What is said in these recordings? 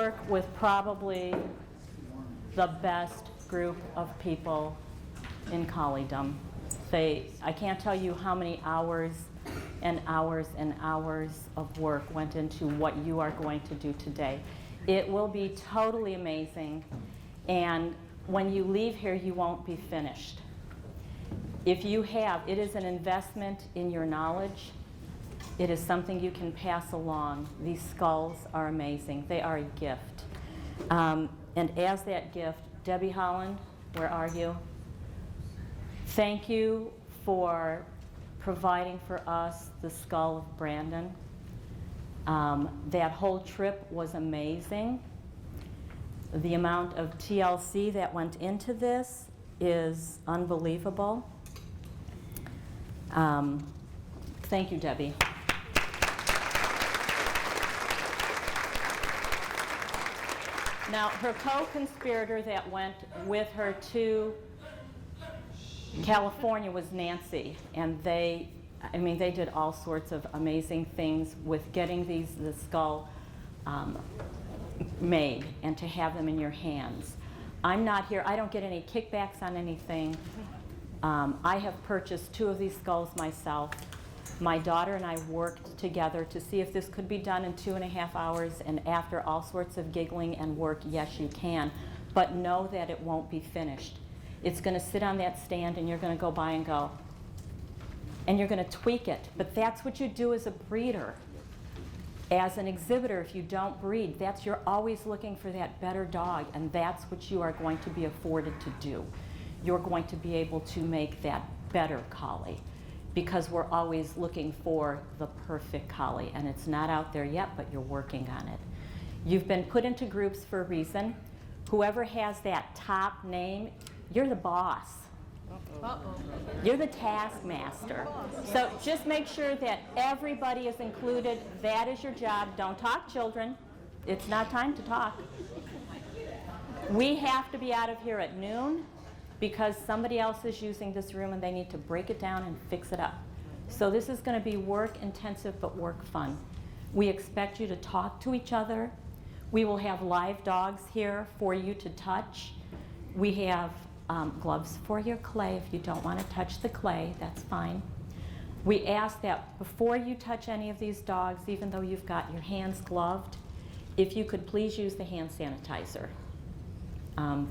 work with probably the best group of people in Colliedom. I can't tell you how many hours and hours and hours of work went into what you are going to do today. It will be totally amazing, and when you leave here, you won't be finished. If you have, it is an investment in your knowledge. It is something you can pass along. These skulls are amazing. They are a gift. And as that gift, Debbie Holland, where are you? Thank you for providing for us the skull of Brandon. That whole trip was amazing. The amount of TLC that went into this is unbelievable. Thank you, Debbie. Now, her co-conspirator that went with her to California was Nancy, and they did all sorts of amazing things with getting the skull made and to have them in your hands. I'm not here, I don't get any kickbacks on anything. I have purchased 2 of these skulls myself. My daughter and I worked together to see if this could be done in 2.5 hours, and after all sorts of giggling and work, yes, you can. But know that it won't be finished. It's going to sit on that stand, and you're going to go by and go, and you're going to tweak it. But that's what you do as a breeder. As an exhibitor, if you don't breed, you're always looking for that better dog, and that's what you are going to be afforded to do. You're going to be able to make that better collie, because we're always looking for the perfect collie, and it's not out there yet, but you're working on it. You've been put into groups for a reason. Whoever has that top name, you're the boss. You're the taskmaster. So just make sure that everybody is included. That is your job. Don't talk, children. It's not time to talk. We have to be out of here at noon because somebody else is using this room and they need to break it down and fix it up. So this is going to be work intensive but work fun. We expect you to talk to each other. We will have live dogs here for you to touch. We have gloves for your clay. If you don't want to touch the clay, that's fine. We ask that before you touch any of these dogs, even though you've got your hands gloved, if you could please use the hand sanitizer.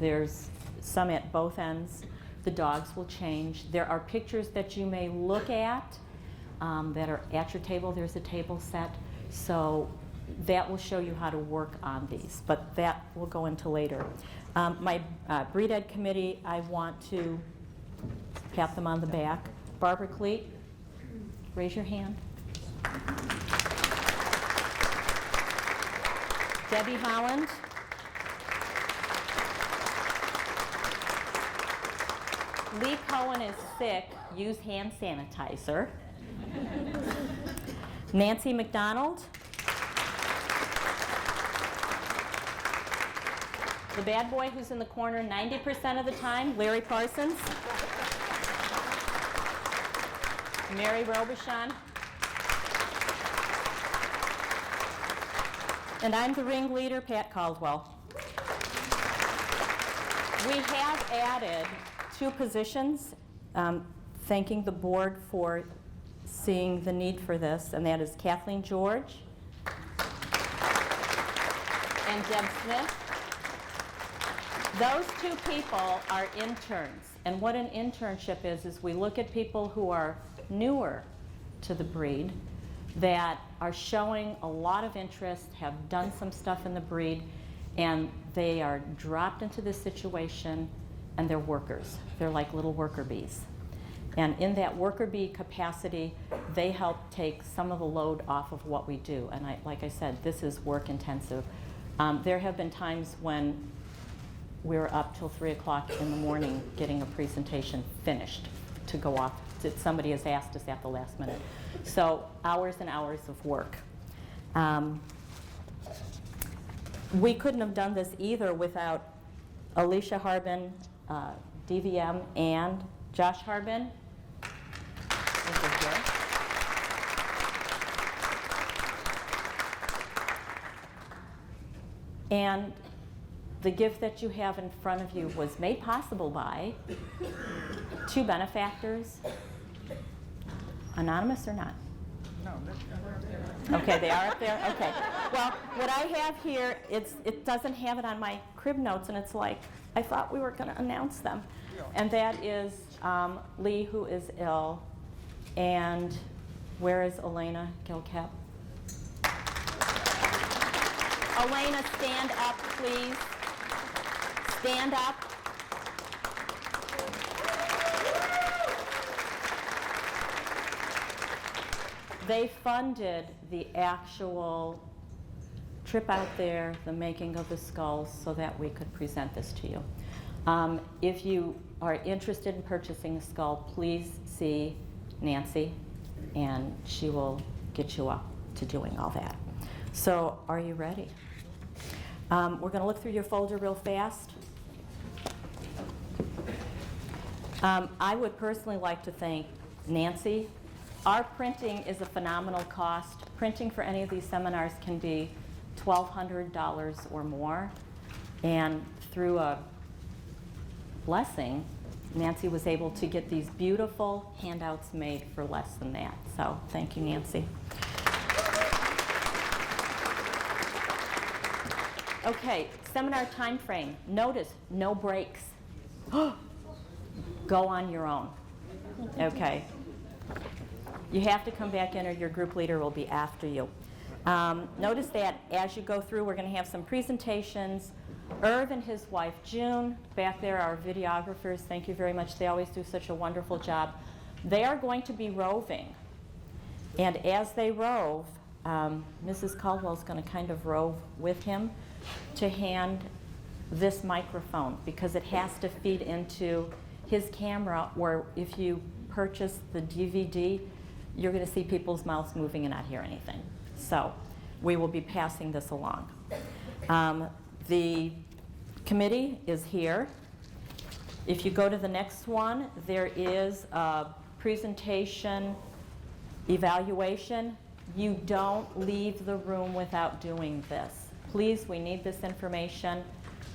There's some at both ends. The dogs will change. There are pictures that you may look at that are at your table. There's a table set. So that will show you how to work on these, but that will go into later. My Breed Ed committee, I want to pat them on the back. Barbara Cleet, raise your hand. Debbie Holland. Lee Cohen is sick, use hand sanitizer. Nancy McDonald. The bad boy who's in the corner 90% of the time, Larry Parsons. Mary Robichon. And I'm the ringleader, Pat Caldwell. We have added 2 positions, thanking the board for seeing the need for this, and that is Kathleen George and Deb Smith. Those 2 people are interns, and what an internship is we look at people who are newer to the breed that are showing a lot of interest, have done some stuff in the breed, and they are dropped into this situation and they're workers. They're like little worker bees. And in that worker bee capacity, they help take some of the load off of what we do. And like I said, this is work intensive. There have been times when we're up till 3 o'clock in the morning getting a presentation finished to go off. Somebody has asked us at the last minute. So hours and hours of work. We couldn't have done this either without Alicia Harbin, DVM, and Josh Harbin. And the gift that you have in front of you was made possible by 2 benefactors, anonymous or not? No, they're Okay, they are up there? Okay. Well, what I have here, it doesn't have it on my crib notes, and it's like, I thought we were going to announce them. And that is Lee, who is ill, and where is Elena Gilkep? Elena, stand up, please. Stand up. They funded the actual trip out there, the making of the skulls, so that we could present this to you. If you are interested in purchasing a skull, please see Nancy, and she will get you up to doing all that. So, are you ready? We're going to look through your folder real fast. I would personally like to thank Nancy. Our printing is a phenomenal cost. Printing for any of these seminars can be $1,200 or more. And through a blessing, Nancy was able to get these beautiful handouts made for less than that. So thank you, Nancy. Okay, seminar time frame. Notice, no breaks. Go on your own. Okay. You have to come back in or your group leader will be after you. Notice that as you go through, we're going to have some presentations. Irv and his wife, June, back there are videographers. Thank you very much. They always do such a wonderful job. They are going to be roving. And as they rove, Mrs. Caldwell's going to kind of rove with him to hand this microphone because it has to feed into his camera, or if you purchase the DVD, you're going to see people's mouths moving and not hear anything. So we will be passing this along. The committee is here. If you go to the next one, there is a presentation evaluation. You don't leave the room without doing this. Please, we need this information.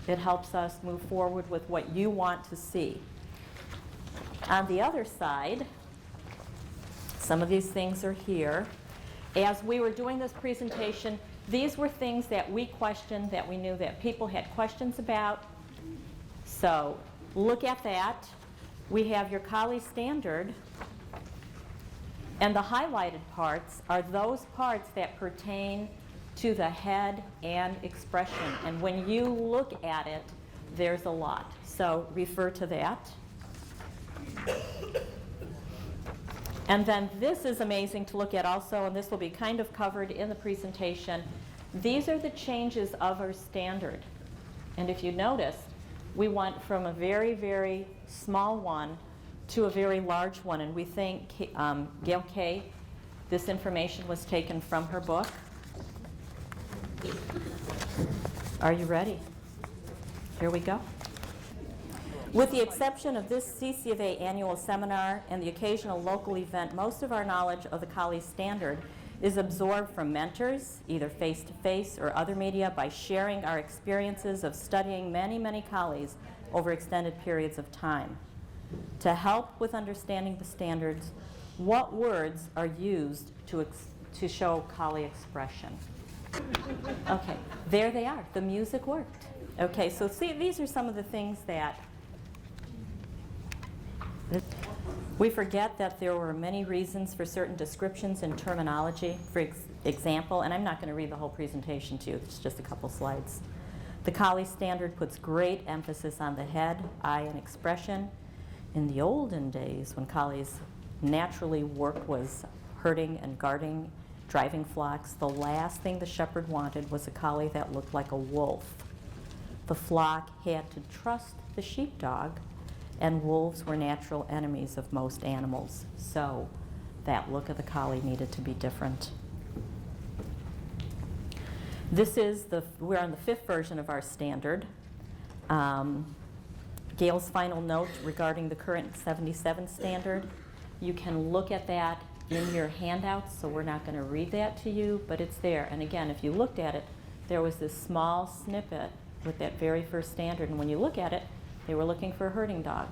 It helps us move forward with what you want to see. On the other side, some of these things are here. As we were doing this presentation, these were things that we questioned, that we knew that people had questions about. So look at that. We have your Collie standard, and the highlighted parts are those parts that pertain to the head and expression. And when you look at it, there's a lot. So refer to that. And then this is amazing to look at also, and this will be kind of covered in the presentation. These are the changes of our standard. And if you notice, we went from a very, very small one to a very large one. And we think Gail Kay, this information was taken from her book. Are you ready? Here we go. With the exception of this CC of A annual seminar and the occasional local event, most of our knowledge of the Collie standard is absorbed from mentors, either face-to-face or other media, by sharing our experiences of studying many, many Collies over extended periods of time. To help with understanding the standards, what words are used to show Collie expression? Okay, there they are. The music worked. Okay, so see, these are some of the things that we forget that there were many reasons for certain descriptions and terminology. For example, and I'm not going to read the whole presentation to you, it's just a couple slides. The Collie standard puts great emphasis on the head, eye, and expression. In the olden days, when Collies' naturally work was herding and guarding, driving flocks, the last thing the shepherd wanted was a Collie that looked like a wolf. The flock had to trust the sheepdog, and wolves were natural enemies of most animals. So that look of the Collie needed to be different. This is we're on the 5th version of our standard. Gail's final note regarding the current 77 standard. You can look at that in your handouts, so we're not going to read that to you, but it's there. And again, if you looked at it, there was this small snippet with that very first standard, and when you look at it, they were looking for a herding dog.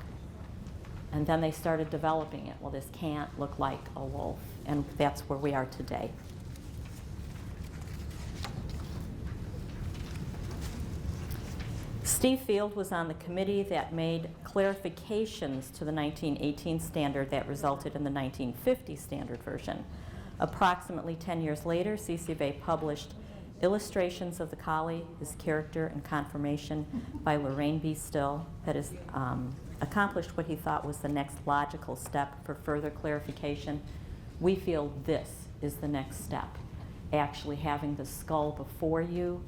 And then they started developing it. Well, this can't look like a wolf, and that's where we are today. Steve Field was on the committee that made clarifications to the 1918 standard that resulted in the 1950 standard version. Approximately 10 years later, CCFA published Illustrations of the Collie, His Character and Conformation by Lorraine B. Still, that has accomplished what he thought was the next logical step for further clarification. We feel this is the next step, actually having the skull before you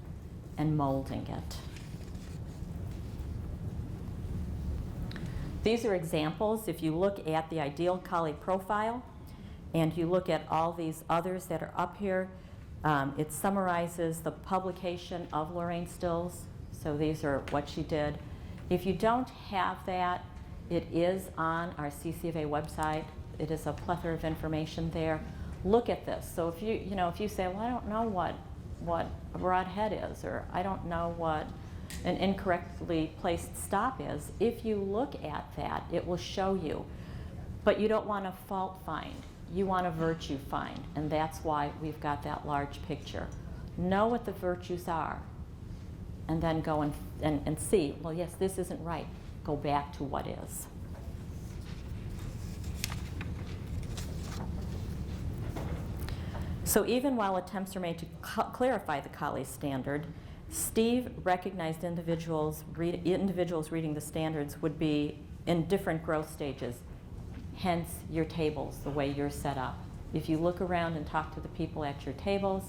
and molding it. These are examples. If you look at the ideal collie profile and you look at all these others that are up here, it summarizes the publication of Lorraine Still's. So these are what she did. If you don't have that, it is on our CCFA website. It is a plethora of information there. Look at this. So if you say, well, I don't know what a broad head is, or I don't know what an incorrectly placed stop is, if you look at that, it will show you. But you don't want to fault find. You want a virtue find, and that's why we've got that large picture. Know what the virtues are, and then go and see, well, yes, this isn't right. Go back to what is. So even while attempts are made to clarify the Collie standard, Steve recognized individuals reading the standards would be in different growth stages, hence your tables, the way you're set up. If you look around and talk to the people at your tables,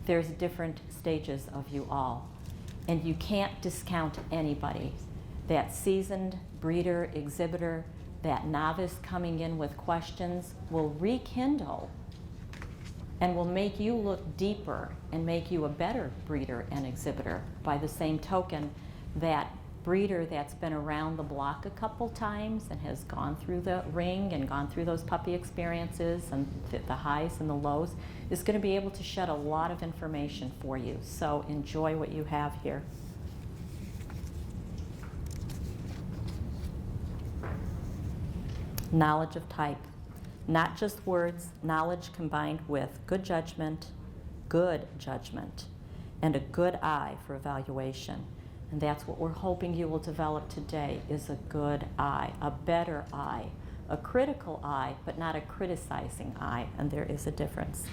there's different stages of you all. And you can't discount anybody. That seasoned breeder, exhibitor, that novice coming in with questions will rekindle and will make you look deeper and make you a better breeder and exhibitor. By the same token, that breeder that's been around the block a couple times and has gone through the ring and gone through those puppy experiences and the highs and the lows is going to be able to shed a lot of information for you. So enjoy what you have here. Knowledge of type. Not just words, knowledge combined with good judgment, and a good eye for evaluation. And that's what we're hoping you will develop today, is a good eye, a better eye, a critical eye, but not a criticizing eye, and there is a difference.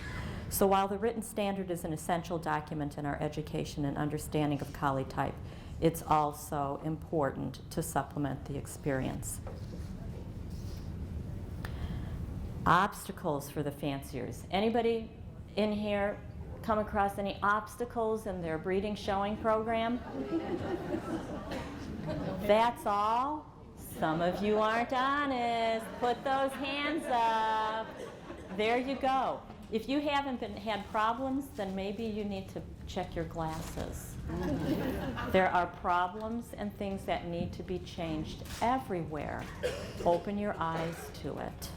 So while the written standard is an essential document in our education and understanding of collie type, it's also important to supplement the experience. Obstacles for the fanciers. Anybody in here come across any obstacles in their breeding showing program? That's all? Some of you aren't honest. Put those hands up. There you go. If you haven't had problems, then maybe you need to check your glasses. There are problems and things that need to be changed everywhere. Open your eyes to it.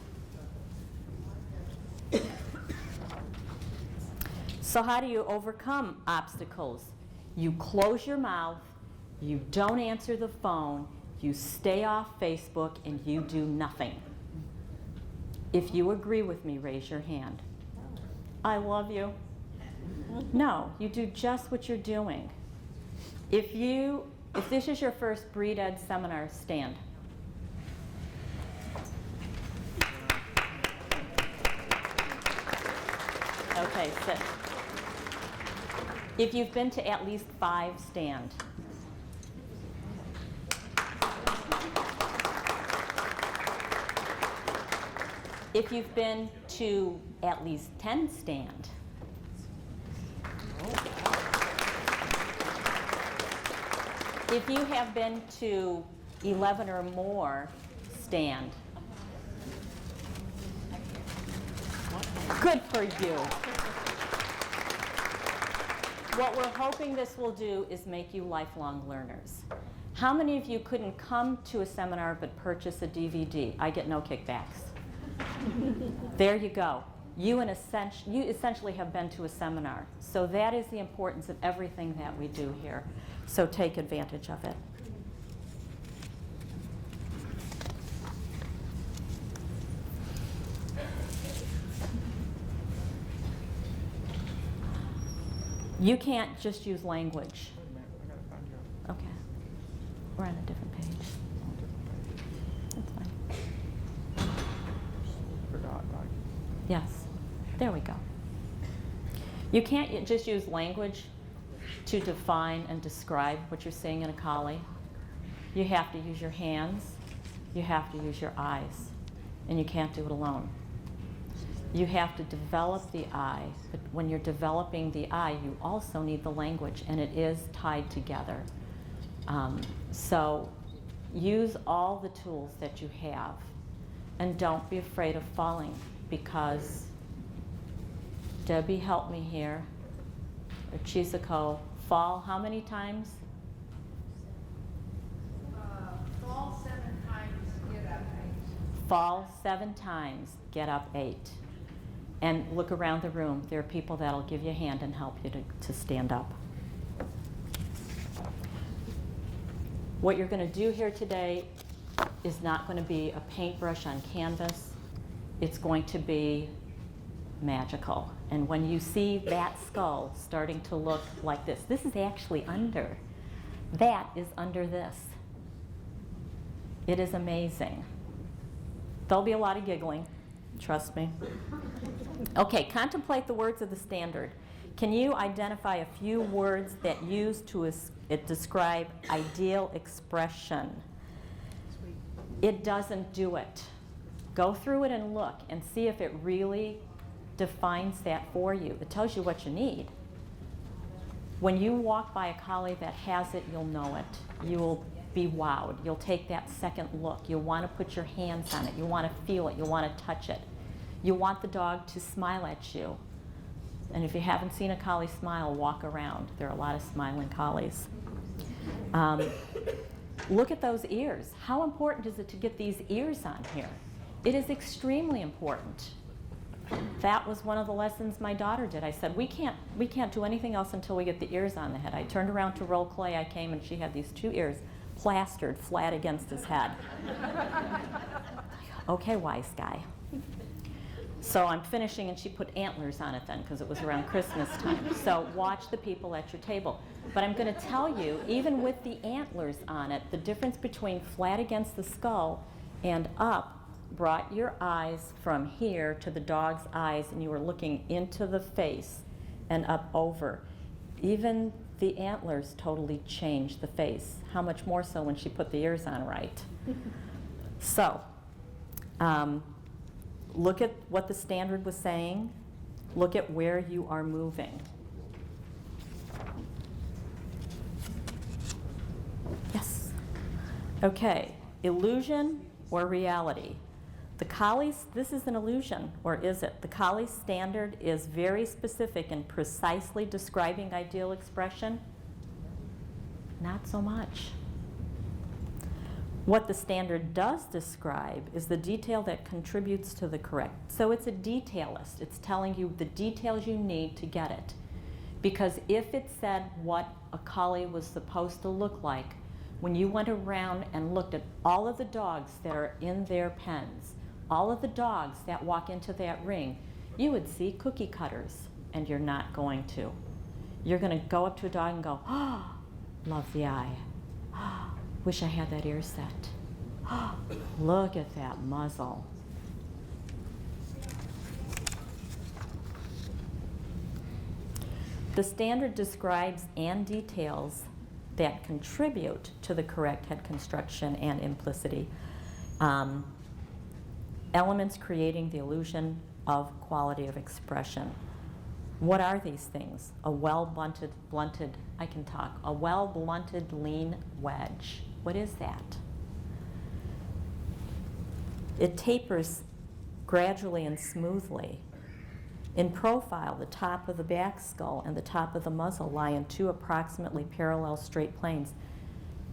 So how do you overcome obstacles? You close your mouth, you don't answer the phone, you stay off Facebook, and you do nothing. If you agree with me, raise your hand. I love you. No, you do just what you're doing. If this is your first Breed Ed seminar, stand. Okay, sit. If you've been to at least 5, stand. If you've been to at least 10, stand. If you have been to 11 or more, stand. Good for you. What we're hoping this will do is make you lifelong learners. How many of you couldn't come to a seminar but purchase a DVD? I get no kickbacks. There you go. you essentially have been to a seminar. So that is the importance of everything that we do here. So take advantage of it. You can't just use language. Wait a minute, I gotta find you. Okay. We're on a different page. That's fine. Forgot, like, Yes. There we go. You can't just use language to define and describe what you're seeing in a collie. You have to use your hands. You have to use your eyes. And you can't do it alone. You have to develop the eye, but when you're developing the eye, you also need the language, and it is tied together. So use all the tools that you have, and don't be afraid of falling, because Debbie, help me here, or Chizuko, fall how many times? Fall 7 times, get up 8. Fall 7 times, get up 8. And look around the room. There are people that'll give you a hand and help you to stand up. What you're going to do here today is not going to be a paintbrush on canvas. It's going to be magical. And when you see that skull starting to look like this is actually under. That is under this. It is amazing. There'll be a lot of giggling, trust me. Okay, contemplate the words of the standard. Can you identify a few words that use to describe ideal expression? It doesn't do it. Go through it and look and see if it really defines that for you. It tells you what you need. When you walk by a collie that has it, you'll know it. You will be wowed. You'll take that second look. You'll want to put your hands on it. You want to feel it. You want to touch it. You want the dog to smile at you. And if you haven't seen a collie smile, walk around. There are a lot of smiling collies. Look at those ears. How important is it to get these ears on here? It is extremely important. That was one of the lessons my daughter did. I said, we can't do anything else until we get the ears on the head. I turned around to roll Clay. I came and she had these 2 ears plastered flat against his head. Okay, wise guy. So I'm finishing, and she put antlers on it then, because it was around Christmas time. So watch the people at your table. But I'm going to tell you, even with the antlers on it, the difference between flat against the skull and up brought your eyes from here to the dog's eyes, and you were looking into the face and up over. Even the antlers totally changed the face. How much more so when she put the ears on right? So, look at what the standard was saying. Look at where you are moving. Yes. Okay, illusion or reality? The Collie's, this is an illusion, or is it? The Collie standard is very specific in precisely describing ideal expression. Not so much. What the standard does describe is the detail that contributes to the correct. So it's a detailist. It's telling you the details you need to get it. Because if it said what a collie was supposed to look like, when you went around and looked at all of the dogs that are in their pens, all of the dogs that walk into that ring, you would see cookie cutters, and you're not going to. You're going to go up to a dog and go, oh, love the eye. Oh, wish I had that ear set. Oh, look at that muzzle. The standard describes and details that contribute to the correct head construction and implicity. Elements creating the illusion of quality of expression. What are these things? A well-blunted, a well-blunted lean wedge. What is that? It tapers gradually and smoothly. In profile, the top of the back skull and the top of the muzzle lie in 2 approximately parallel straight planes.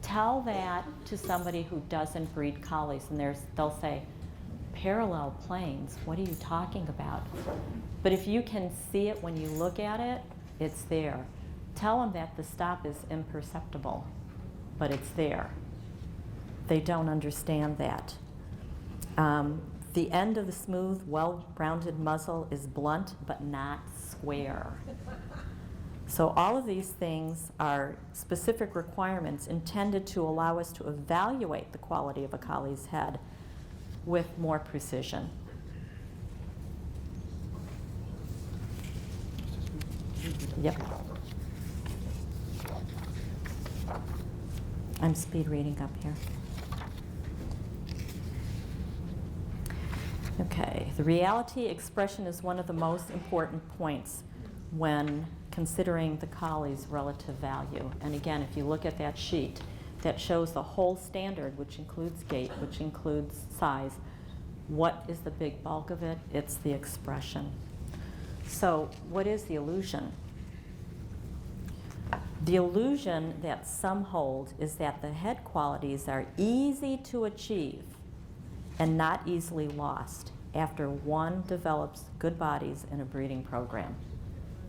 Tell that to somebody who doesn't breed collies, and they'll say, parallel planes. What are you talking about? But if you can see it when you look at it, it's there. Tell them that the stop is imperceptible, but it's there. They don't understand that. The end of the smooth, well-rounded muzzle is blunt, but not square. So all of these things are specific requirements intended to allow us to evaluate the quality of a collie's head with more precision. Yep. I'm speed reading up here. Okay, the reality expression is one of the most important points when considering the collie's relative value. And again, if you look at that sheet that shows the whole standard, which includes gait, which includes size, what is the big bulk of it? It's the expression. So what is the illusion? The illusion that some hold is that the head qualities are easy to achieve and not easily lost after one develops good bodies in a breeding program.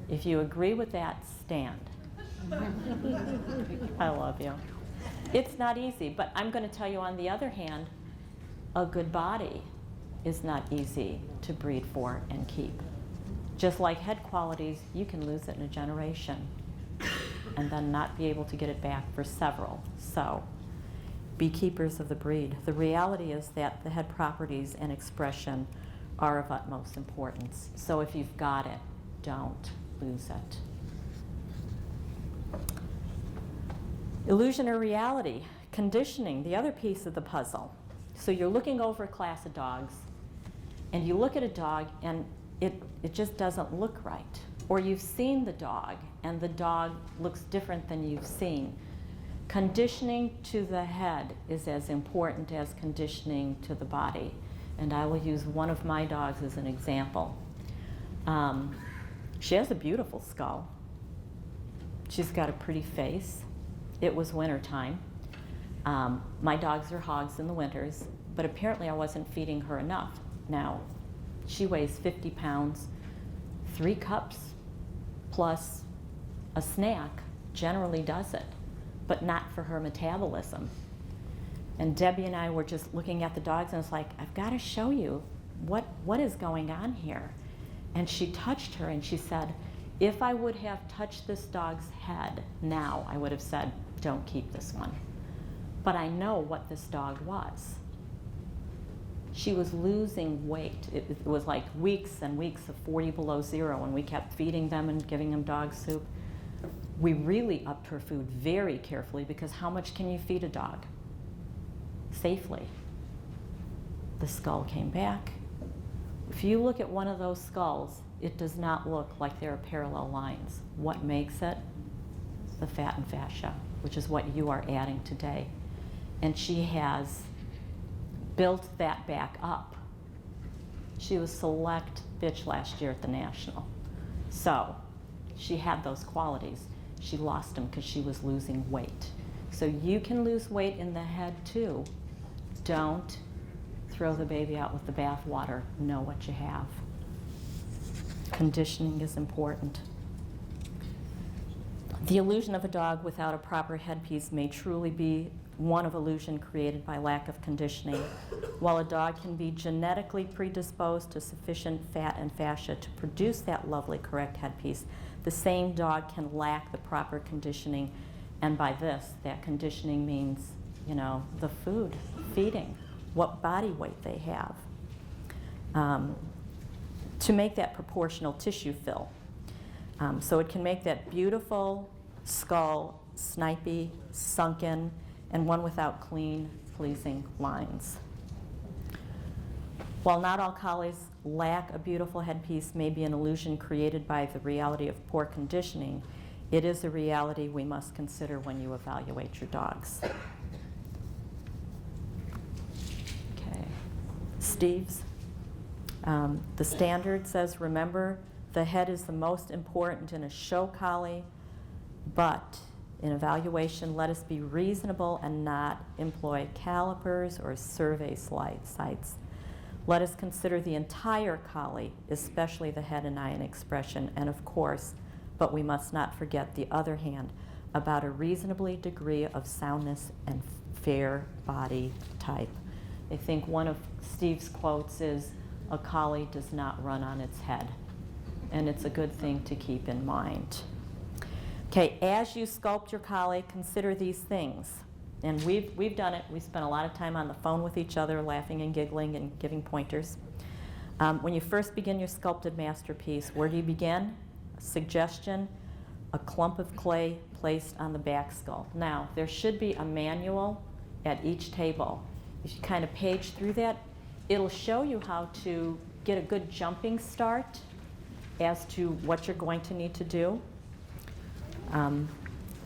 If you agree with that, stand. I love you. It's not easy, but I'm going to tell you on the other hand, a good body is not easy to breed for and keep. Just like head qualities, you can lose it in a generation and then not be able to get it back for several. So, be keepers of the breed. The reality is that the head properties and expression are of utmost importance. So if you've got it, don't lose it. Illusion or reality, conditioning, the other piece of the puzzle. So you're looking over a class of dogs, and you look at a dog, and it just doesn't look right. Or you've seen the dog, and the dog looks different than you've seen. Conditioning to the head is as important as conditioning to the body. And I will use one of my dogs as an example. She has a beautiful skull. She's got a pretty face. It was winter time. My dogs are hogs in the winters, but apparently I wasn't feeding her enough. Now, she weighs 50 pounds. 3 cups plus a snack generally does it, but not for her metabolism. And Debbie and I were just looking at the dogs, and it's like, I've got to show you what is going on here. And she touched her, and she said, if I would have touched this dog's head now, I would have said, don't keep this one. But I know what this dog was. She was losing weight. It was like weeks and weeks of 40 below zero, and we kept feeding them and giving them dog soup. We really upped her food very carefully, because how much can you feed a dog safely? The skull came back. If you look at one of those skulls, it does not look like there are parallel lines. What makes it? The fat and fascia, which is what you are adding today. And she has built that back up. She was select bitch last year at the National. So she had those qualities. She lost them because she was losing weight. So you can lose weight in the head too. Don't throw the baby out with the bathwater. Know what you have. Conditioning is important. The illusion of a dog without a proper headpiece may truly be one of illusion created by lack of conditioning. While a dog can be genetically predisposed to sufficient fat and fascia to produce that lovely correct headpiece, the same dog can lack the proper conditioning. And by this, that conditioning means, you know, the food, feeding, what body weight they have, to make that proportional tissue fill. So it can make that beautiful skull snipey, sunken, and one without clean, pleasing lines. While not all collies lack a beautiful headpiece, may be an illusion created by the reality of poor conditioning, it is a reality we must consider when you evaluate your dogs. Okay, Steve's. The standard says, remember, the head is the most important in a show collie, but in evaluation, let us be reasonable and not employ calipers or survey sites. Let us consider the entire collie, especially the head and eye and expression, and of course, but we must not forget the other hand, about a reasonably degree of soundness and fair body type. I think one of Steve's quotes is, "A collie does not run on its head," and it's a good thing to keep in mind. Okay, as you sculpt your collie, consider these things. And we've done it. We spent a lot of time on the phone with each other, laughing and giggling and giving pointers. When you first begin your sculpted masterpiece, where do you begin? A suggestion, a clump of clay placed on the back skull. Now, there should be a manual at each table. If you kind of page through that, it'll show you how to get a good jumping start as to what you're going to need to do.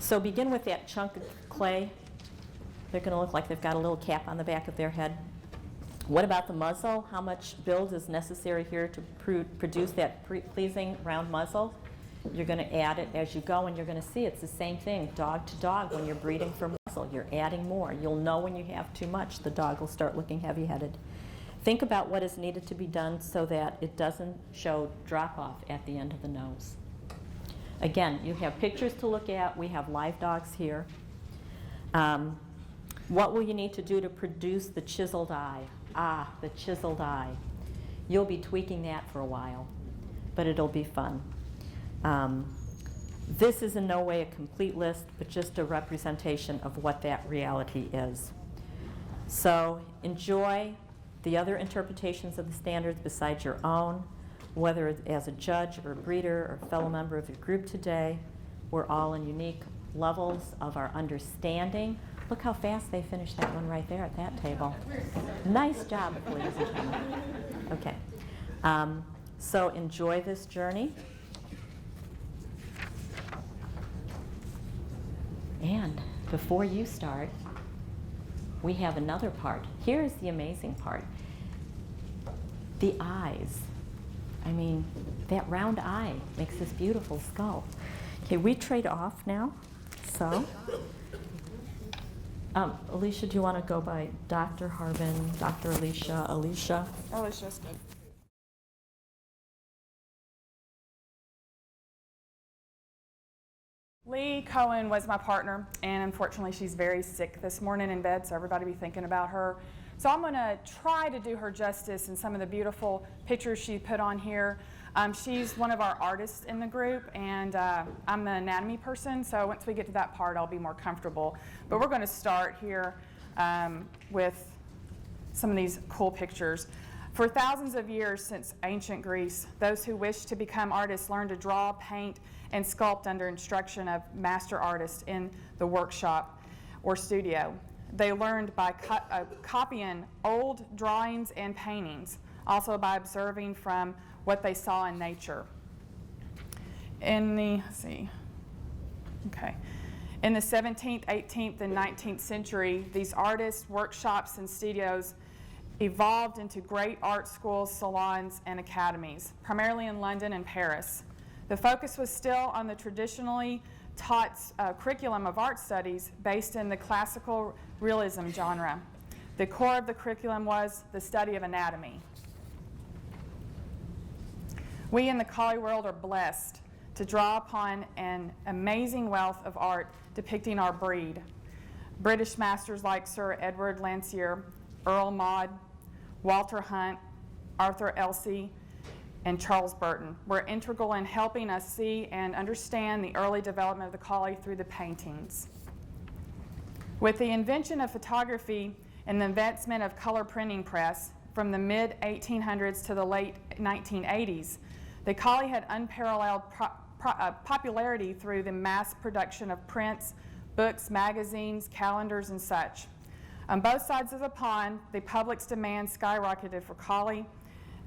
So begin with that chunk of clay. They're going to look like they've got a little cap on the back of their head. What about the muzzle? How much build is necessary here to produce that pleasing round muzzle? You're going to add it as you go, and you're going to see it's the same thing, dog to dog. When you're breeding for muzzle, you're adding more. You'll know when you have too much. The dog will start looking heavy-headed. Think about what is needed to be done so that it doesn't show drop-off at the end of the nose. Again, you have pictures to look at. We have live dogs here. What will you need to do to produce the chiseled eye? Ah, the chiseled eye. You'll be tweaking that for a while, but it'll be fun. This is in no way a complete list, but just a representation of what that reality is. So enjoy the other interpretations of the standards besides your own, whether as a judge or a breeder or fellow member of your group today. We're all in unique levels of our understanding. Look how fast they finished that one right there at that table. Nice job, ladies and gentlemen. Okay. So enjoy this journey. And before you start, we have another part. Here's the amazing part. The eyes. I mean, that round eye makes this beautiful skull. Okay, we trade off now. So, Alicia, do you want to go by Dr. Harbin, Dr. Alicia, Alicia? Alicia's good. Lee Cohen was my partner, and unfortunately she's very sick this morning in bed, so everybody be thinking about her. So I'm going to try to do her justice in some of the beautiful pictures she put on here. She's one of our artists in the group, and I'm the anatomy person, so once we get to that part, I'll be more comfortable. But we're going to start here with some of these cool pictures. For thousands of years since ancient Greece, those who wished to become artists learned to draw, paint, and sculpt under instruction of master artists in the workshop or studio. They learned by copying old drawings and paintings, also by observing from what they saw in nature. In the 17th, 18th, and 19th century, these artists, workshops, and studios evolved into great art schools, salons, and academies, primarily in London and Paris. The focus was still on the traditionally taught curriculum of art studies based in the classical realism genre. The core of the curriculum was the study of anatomy. We in the Collie world are blessed to draw upon an amazing wealth of art depicting our breed. British masters like Sir Edward Landseer, Earl Maude, Walter Hunt, Arthur Elsey, and Charles Burton were integral in helping us see and understand the early development of the Collie through the paintings. With the invention of photography and the advancement of color printing press from the mid-1800s to the late 1980s, the Collie had unparalleled popularity through the mass production of prints, books, magazines, calendars, and such. On both sides of the pond, the public's demand skyrocketed for Collie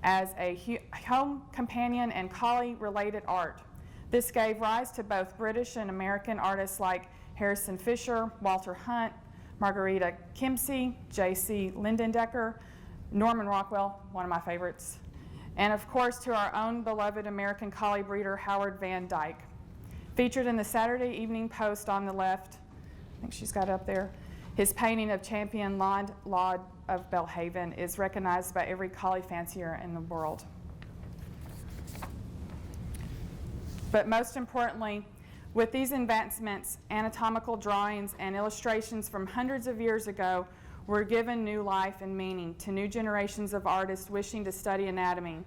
as a home companion and Collie-related art. This gave rise to both British and American artists like Harrison Fisher, Walter Hunt, Margarita Kimsey, J.C. Lindendecker, Norman Rockwell, one of my favorites, and of course to our own beloved American Collie breeder Howard Van Dyke. Featured in the Saturday Evening Post on the left, I think she's got it up there, his painting of champion Lord of Belhaven is recognized by every collie fancier in the world. But most importantly, with these advancements, anatomical drawings and illustrations from hundreds of years ago were given new life and meaning to new generations of artists wishing to study anatomy.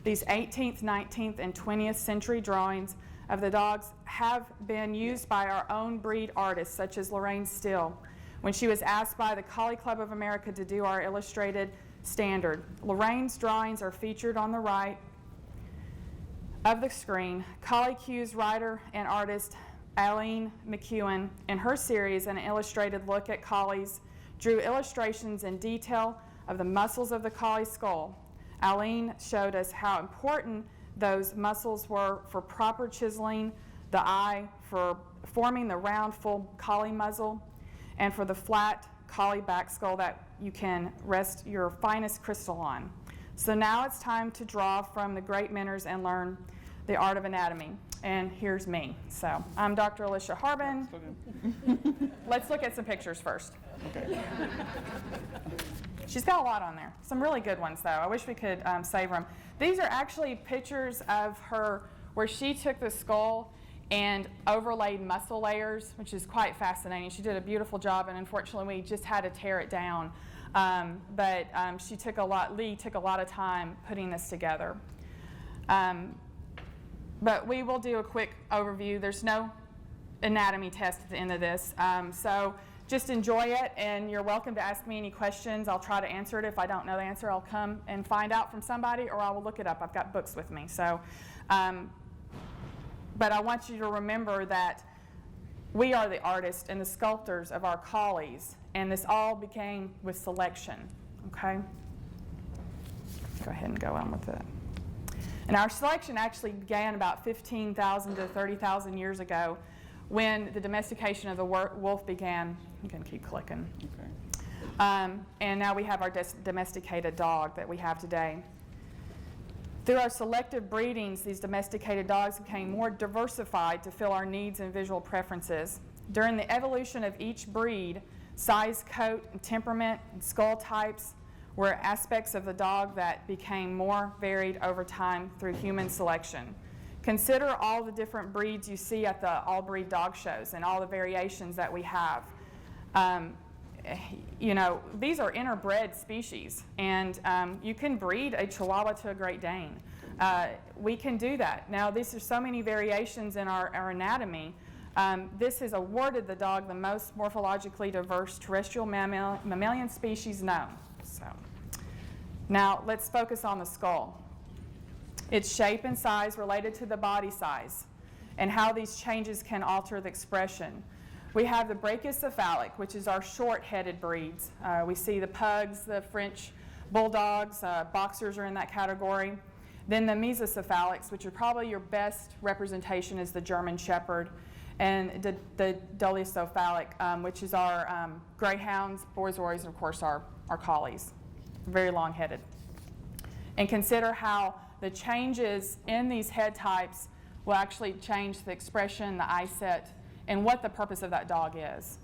These 18th, 19th, and 20th century drawings of the dogs have been used by our own breed artists, such as Lorraine Still, when she was asked by the Collie Club of America to do our illustrated standard. Lorraine's drawings are featured on the right of the screen. Collie Q's writer and artist Aline McEwen, in her series An Illustrated Look at Collies, drew illustrations in detail of the muscles of the collie skull. Aline showed us how important those muscles were for proper chiseling the eye, for forming the round, full collie muzzle, and for the flat collie back skull that you can rest your finest crystal on. So now it's time to draw from the great mentors and learn the art of anatomy. And here's me. So I'm Dr. Alicia Harbin. Let's look at some pictures first. Okay. She's got a lot on there. Some really good ones, though. I wish we could save them. These are actually pictures of her where she took the skull and overlaid muscle layers, which is quite fascinating. She did a beautiful job, and unfortunately, we just had to tear it down. But Lee took a lot of time putting this together. But we will do a quick overview. There's no anatomy test at the end of this. So just enjoy it, and you're welcome to ask me any questions. I'll try to answer it. If I don't know the answer, I'll come and find out from somebody, or I will look it up. I've got books with me. So, but I want you to remember that we are the artists and the sculptors of our collies, and this all began with selection, okay? Go ahead and go on with it. And our selection actually began about 15,000 to 30,000 years ago when the domestication of the wolf began. You can keep clicking. Okay. And now we have our domesticated dog that we have today. Through our selective breedings, these domesticated dogs became more diversified to fill our needs and visual preferences. During the evolution of each breed, size, coat, and temperament, and skull types were aspects of the dog that became more varied over time through human selection. Consider all the different breeds you see at the all-breed dog shows and all the variations that we have. You know, these are interbred species, and you can breed a Chihuahua to a Great Dane. We can do that. Now, these are so many variations in our anatomy. This has awarded the dog the most morphologically diverse terrestrial mammalian species known. So, now let's focus on the skull. Its shape and size related to the body size, and how these changes can alter the expression. We have the brachiocephalic, which is our short-headed breeds. We see the pugs, the French bulldogs, boxers are in that category. Then the mesocephalics, which are probably your best representation, is the German Shepherd, and the dolichocephalic, which is our greyhounds, borzoi, and of course our collies, very long-headed. And consider how the changes in these head types will actually change the expression, the eye set, and what the purpose of that dog is.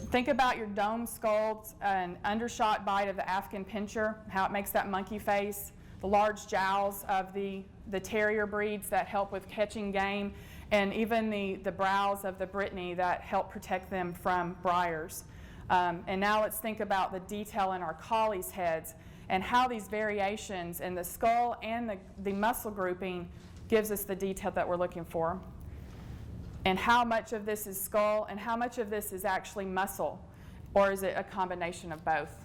Think about your dome skulls, an undershot bite of the African Pinscher, how it makes that monkey face, the large jowls of the terrier breeds that help with catching game, and even the brows of the Brittany that help protect them from briars. And now let's think about the detail in our collies' heads and how these variations in the skull and the muscle grouping gives us the detail that we're looking for. And how much of this is skull and how much of this is actually muscle, or is it a combination of both?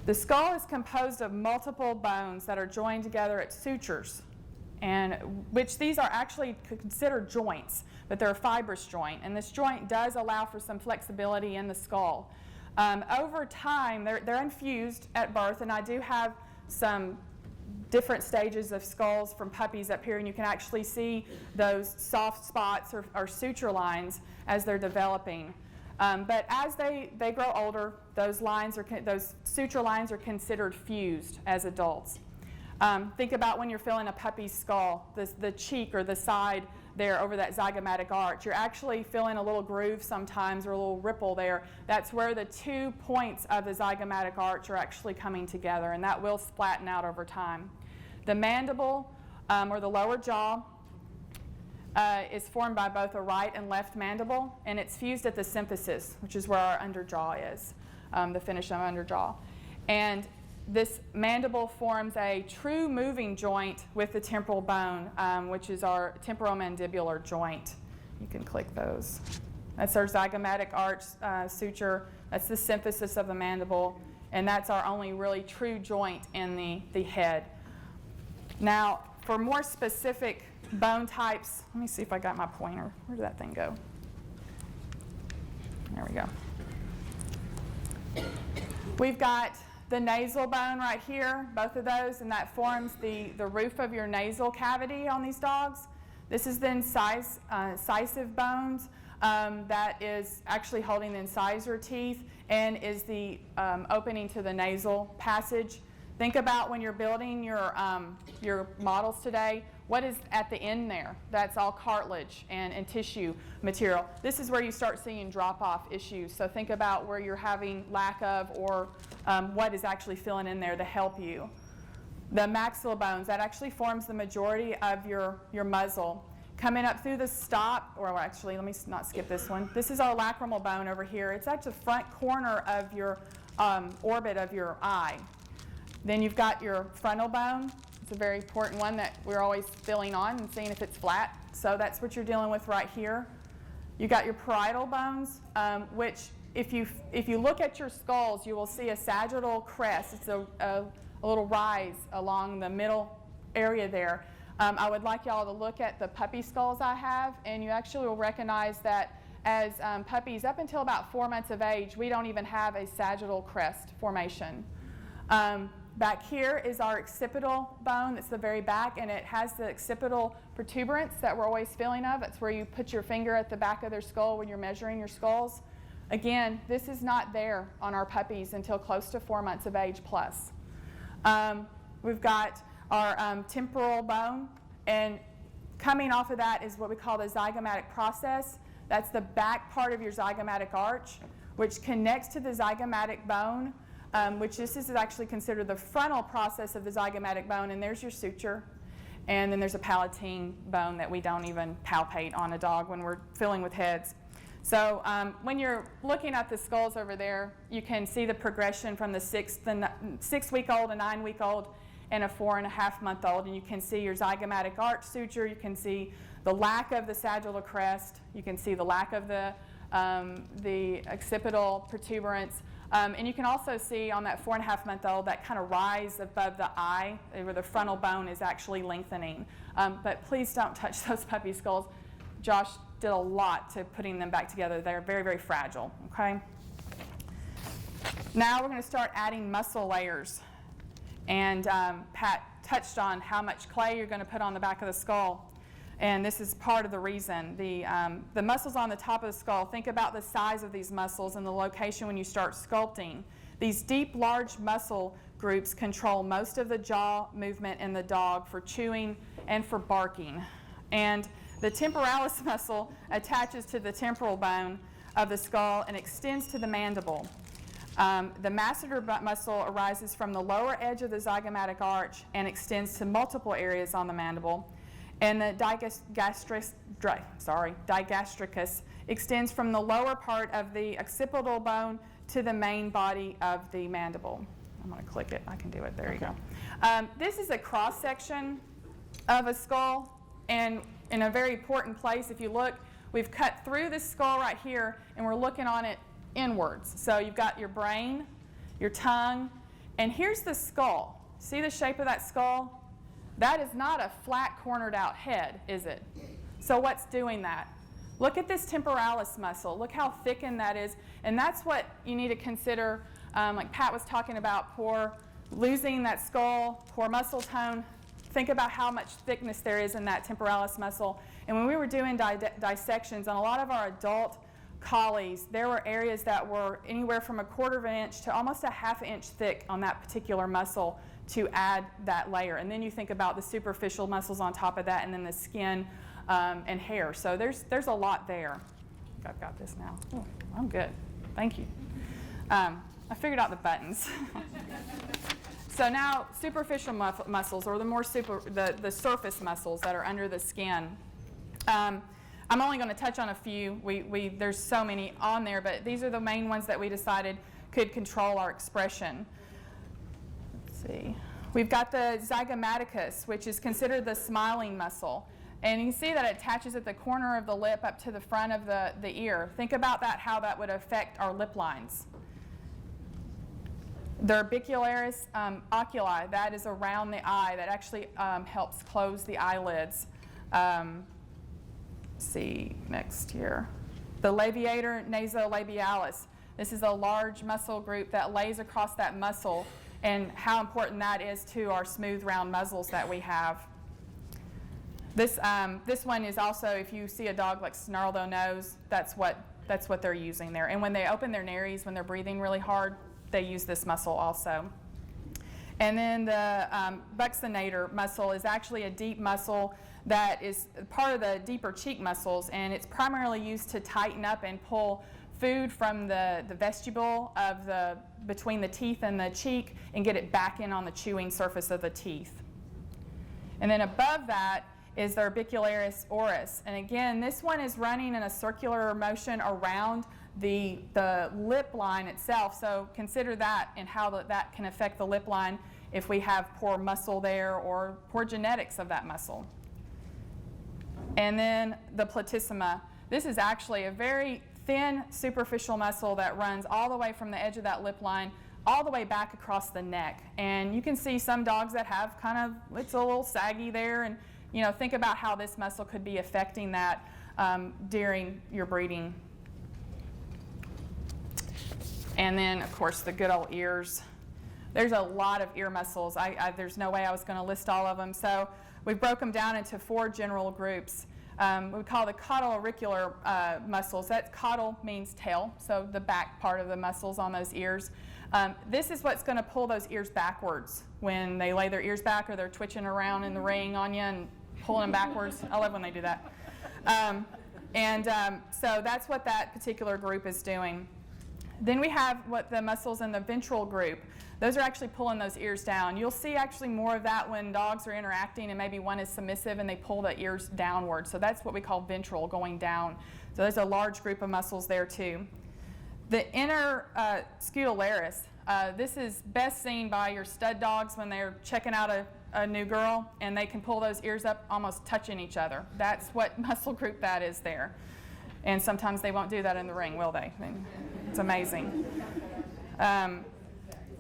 The skull is composed of multiple bones that are joined together at sutures, and which these are actually considered joints, but they're a fibrous joint, and this joint does allow for some flexibility in the skull. Over time, they're infused at birth, and I do have some different stages of skulls from puppies up here, and you can actually see those soft spots or suture lines as they're developing. But as they grow older, those suture lines are considered fused as adults. Think about when you're feeling a puppy's skull, the cheek or the side there over that zygomatic arch. You're actually feeling a little groove sometimes or a little ripple there. That's where the 2 points of the zygomatic arch are actually coming together, and that will flatten out over time. The mandible, or the lower jaw, is formed by both a right and left mandible, and it's fused at the symphysis, which is where our underjaw is, the finish of underjaw. And this mandible forms a true moving joint with the temporal bone, which is our temporomandibular joint. You can click those. That's our zygomatic arch suture. That's the symphysis of the mandible, and that's our only really true joint in the head. Now, for more specific bone types, let me see if I got my pointer. Where did that thing go? There we go. We've got the nasal bone right here, both of those, and that forms the roof of your nasal cavity on these dogs. This is the incisive bones that is actually holding the incisor teeth and is the opening to the nasal passage. Think about when you're building your models today, what is at the end there? That's all cartilage and tissue material. This is where you start seeing drop-off issues. So think about where you're having lack of or what is actually filling in there to help you. The maxilla bones, that actually forms the majority of your muzzle. Coming up through the stop, or actually, let me not skip this one. This is our lacrimal bone over here. It's at the front corner of your orbit of your eye. Then you've got your frontal bone. It's a very important one that we're always filling on and seeing if it's flat. So that's what you're dealing with right here. You've got your parietal bones, which if you look at your skulls, you will see a sagittal crest. It's a little rise along the middle area there. I would like y'all to look at the puppy skulls I have, and you actually will recognize that as puppies up until about 4 months of age, we don't even have a sagittal crest formation. Back here is our occipital bone. It's the very back, and it has the occipital protuberance that we're always feeling of. It's where you put your finger at the back of their skull when you're measuring your skulls. Again, this is not there on our puppies until close to 4 months of age plus. We've got our temporal bone, and coming off of that is what we call the zygomatic process. That's the back part of your zygomatic arch, which connects to the zygomatic bone, which this is actually considered the frontal process of the zygomatic bone, and there's your suture. And then there's a palatine bone that we don't even palpate on a dog when we're filling with heads. So when you're looking at the skulls over there, you can see the progression from the 6-week-old, a 9-week-old, and a 4.5-month-old, and you can see your zygomatic arch suture. You can see the lack of the sagittal crest. You can see the lack of the occipital protuberance. And you can also see on that 4.5-month-old that kind of rise above the eye where the frontal bone is actually lengthening. But please don't touch those puppy skulls. Josh did a lot to putting them back together. They're very, very fragile, okay? Now we're going to start adding muscle layers. And Pat touched on how much clay you're going to put on the back of the skull. And this is part of the reason. The muscles on the top of the skull, think about the size of these muscles and the location when you start sculpting. These deep, large muscle groups control most of the jaw movement in the dog for chewing and for barking. And the temporalis muscle attaches to the temporal bone of the skull and extends to the mandible. The masseter muscle arises from the lower edge of the zygomatic arch and extends to multiple areas on the mandible. And the digastricus extends from the lower part of the occipital bone to the main body of the mandible. I'm going to click it. I can do it. There you go. This is a cross-section of a skull, and in a very important place. If you look, we've cut through this skull right here, and we're looking on it inwards. So you've got your brain, your tongue, and here's the skull. See the shape of that skull? That is not a flat, cornered out head, is it? So what's doing that? Look at this temporalis muscle. Look how thickened that is. And that's what you need to consider, like Pat was talking about, losing that skull, poor muscle tone. Think about how much thickness there is in that temporalis muscle. And when we were doing dissections on a lot of our adult collies, there were areas that were anywhere from 1/4 of an inch to almost 1/2 inch thick on that particular muscle to add that layer. And then you think about the superficial muscles on top of that, and then the skin and hair. So there's a lot there. I've got this now. Oh, I'm good. Thank you. I figured out the buttons. So now superficial muscles, or the surface muscles that are under the skin. I'm only going to touch on a few. There's so many on there, but these are the main ones that we decided could control our expression. Let's see. We've got the zygomaticus, which is considered the smiling muscle. And you can see that it attaches at the corner of the lip up to the front of the ear. Think about that, how that would affect our lip lines. The orbicularis oculi, that is around the eye, that actually helps close the eyelids. See next here. The labiator nasolabialis. This is a large muscle group that lays across that muscle, and how important that is to our smooth round muzzles that we have. This one is also, if you see a dog like snarl their nose, that's what they're using there. And when they open their nares, when they're breathing really hard, they use this muscle also. And then the buccinator muscle is actually a deep muscle that is part of the deeper cheek muscles, and it's primarily used to tighten up and pull food from the vestibule of between the teeth and the cheek and get it back in on the chewing surface of the teeth. And then above that is the orbicularis oris. And again, this one is running in a circular motion around the lip line itself. So consider that and how that can affect the lip line if we have poor muscle there or poor genetics of that muscle. And then the platysma. This is actually a very thin superficial muscle that runs all the way from the edge of that lip line all the way back across the neck. And you can see some dogs that have it's a little saggy there, and think about how this muscle could be affecting that during your breeding. And then, of course, the good old ears. There's a lot of ear muscles. There's no way I was going to list all of them. So we broke them down into 4 general groups. We call the caudal auricular muscles. That caudal means tail, so the back part of the muscles on those ears. This is what's going to pull those ears backwards when they lay their ears back or they're twitching around in the ring on you and pulling them backwards. I love when they do that. So that's what that particular group is doing. Then we have what the muscles in the ventral group. Those are actually pulling those ears down. You'll see actually more of that when dogs are interacting and maybe one is submissive and they pull the ears downward. So that's what we call ventral, going down. So there's a large group of muscles there too. The inner scutularis. This is best seen by your stud dogs when they're checking out a new girl and they can pull those ears up almost touching each other. That's what muscle group that is there. And sometimes they won't do that in the ring, will they? I mean, it's amazing.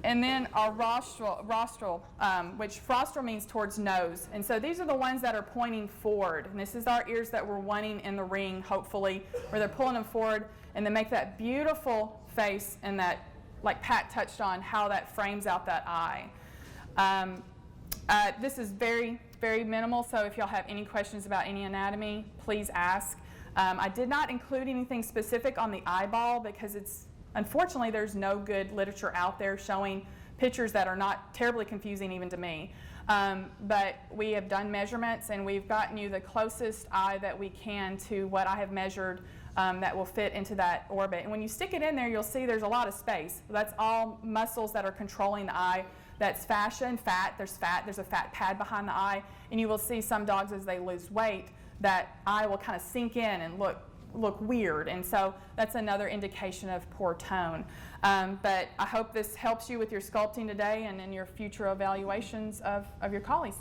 And then our rostral, which rostral means towards nose. And so these are the ones that are pointing forward. And this is our ears that we're wanting in the ring, hopefully, where they're pulling them forward and they make that beautiful face, and that, like Pat touched on, how that frames out that eye. This is very, very minimal, so if y'all have any questions about any anatomy, please ask. I did not include anything specific on the eyeball because unfortunately, there's no good literature out there showing pictures that are not terribly confusing even to me. But we have done measurements and we've gotten you the closest eye that we can to what I have measured that will fit into that orbit. And when you stick it in there, you'll see there's a lot of space. That's all muscles that are controlling the eye. That's fascia and fat. There's a fat pad behind the eye. And you will see some dogs as they lose weight, that eye will kind of sink in and look weird, and so that's another indication of poor tone. But I hope this helps you with your sculpting today and in your future evaluations of your collies.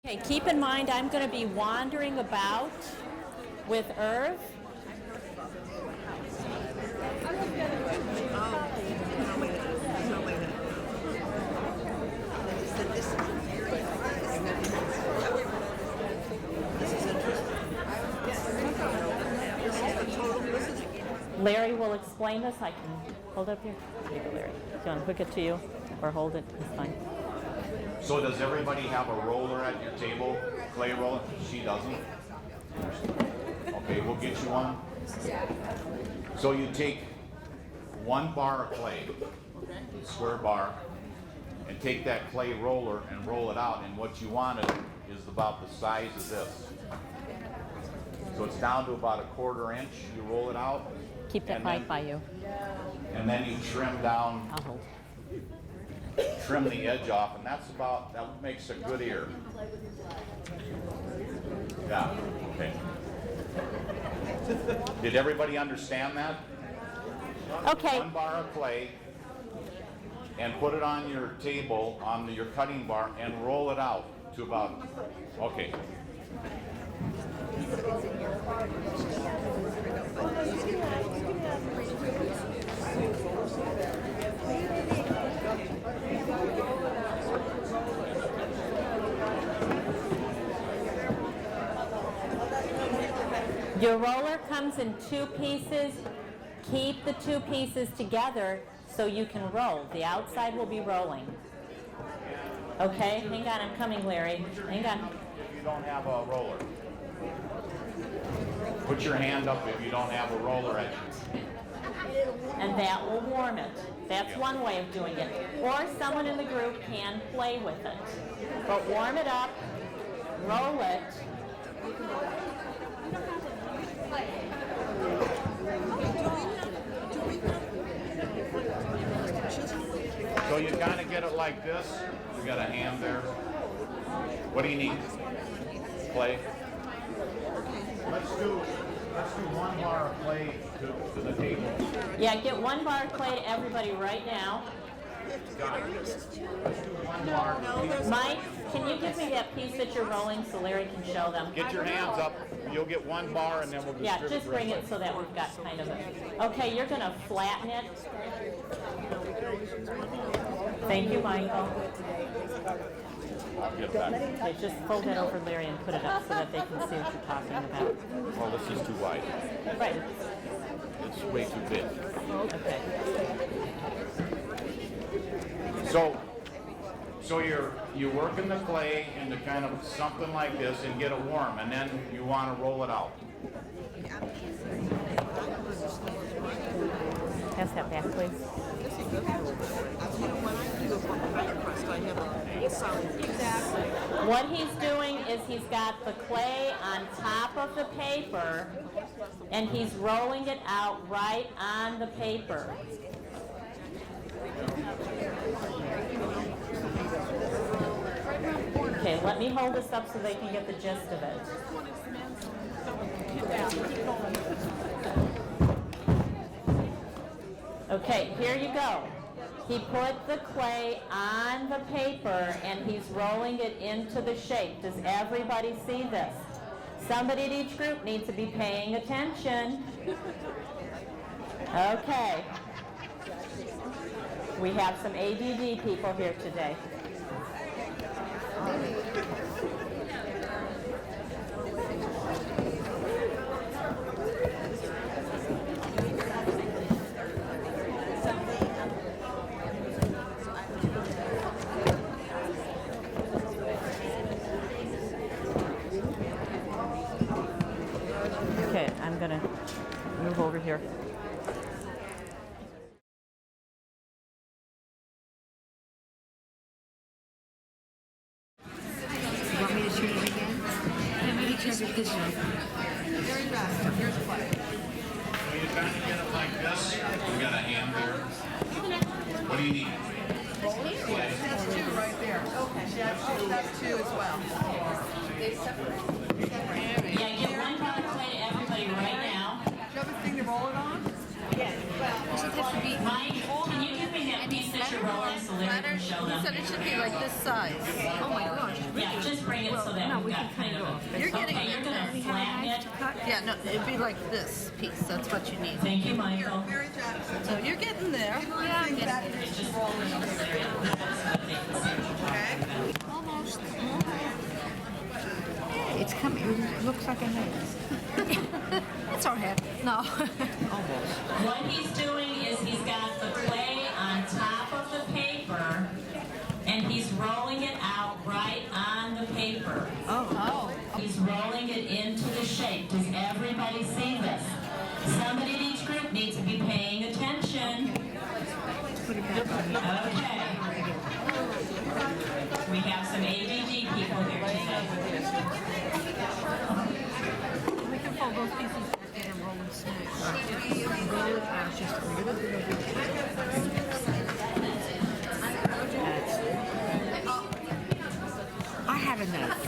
Okay, keep in mind I'm going to be wandering about with Irv. Larry will explain this. I can hold up here. Here you go, Larry. Do you want to hook it to you or hold it? It's fine. So does everybody have a roller at your table? Clay roller? She doesn't? Okay. Okay, we'll get you one. So you take 1 bar of clay, square bar, and take that clay roller and roll it out, and what you want is about the size of this. So it's down to about 1/4 inch. You roll it out. Keep that and mic then- by you. And then you trim down, I'll hold. trim the edge off, and that makes a good ear. Yeah, okay. Did everybody understand that? Okay. 1 bar of clay, and put it on your table, on your cutting bar, and roll it out to about, okay. Your roller comes in 2 pieces. Keep the 2 pieces together so you can roll. The outside will be rolling. Okay, hang on, I'm coming, Larry. Hang on. If you don't have a roller. Put your hand up if you don't have a roller at you. And that will warm it. That's one way of doing it. Or someone in the group can play with it. But warm it up, roll it. So you kind of get it like this. You got a hand there. What do you need? Clay. Let's do 1 bar of clay to the table. Yeah, get 1 bar of clay to everybody right now. Got it. Let's do 1 bar. Mike, can you give me that piece that you're rolling so Larry can show them? Get your hands up. You'll get 1 bar, and then we'll Yeah, distribute just the bring rest. it so that we've got kind of a... Okay, you're gonna flatten it. Thank you, Michael. I'll get it back. Okay, just fold it over Larry and put it up so that they can see what you're talking about. Well, this is too wide. Right, It's way too big. okay. So you work in the clay into kind of something like this and get it warm, and then you want to roll it out. Pass that back, please. What he's doing is he's got the clay on top of the paper, and he's rolling it out right on the paper. Okay, let me hold this up so they can get the gist of it. Okay, here you go. He put the clay on the paper and he's rolling it into the shape. Does everybody see this? Somebody at each group needs to be paying attention. Okay. We have some ADD people here today. Okay, I'm gonna move over here. You want me to turn it again? Yeah, maybe turn it this way. Here's clay. So you kind of get it like this. You got a hand there. What do you need? Clay. That's 2 right there. Okay. That's 2 as well. Yeah, give 1 bar of clay to everybody right now. Do you have a thing to roll it on? Does it have to be Mike, can you give me that piece that you're rolling so Larry can show He them? said it should be like this size. Oh my gosh. Yeah, just bring it so that we've got kind of a... You're getting Okay, you're gonna flatten it. Yeah, no, it'd be like this piece. That's what you need. Thank you, Michael. Mary Jackson. So you're getting there. Yeah, I'm getting there. Just fold it over Larry and put it up so that they can see what you're talking about. Almost. Hey, it's coming. It looks like a head. It's our head. No. Almost. What he's doing is he's got the clay on top of the paper, and he's rolling it out right on the paper. Oh. He's rolling it into the shape. Does everybody see this? Somebody in each group needs to be paying attention. Okay. We have some ADD people here today. We can fold those pieces back in and roll them smooth. I have enough.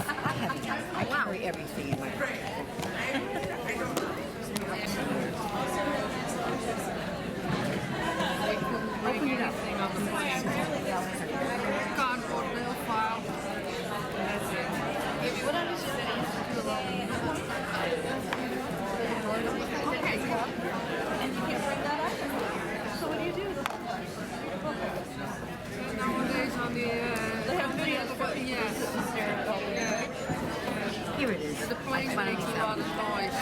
I carry everything in my bag. Open it up. Cardboard little file. What else is okay, Cup. And you can bring that up. So what do you do? Nowadays on the they have videos for yes. Here it is. The plane makes a lot of noise.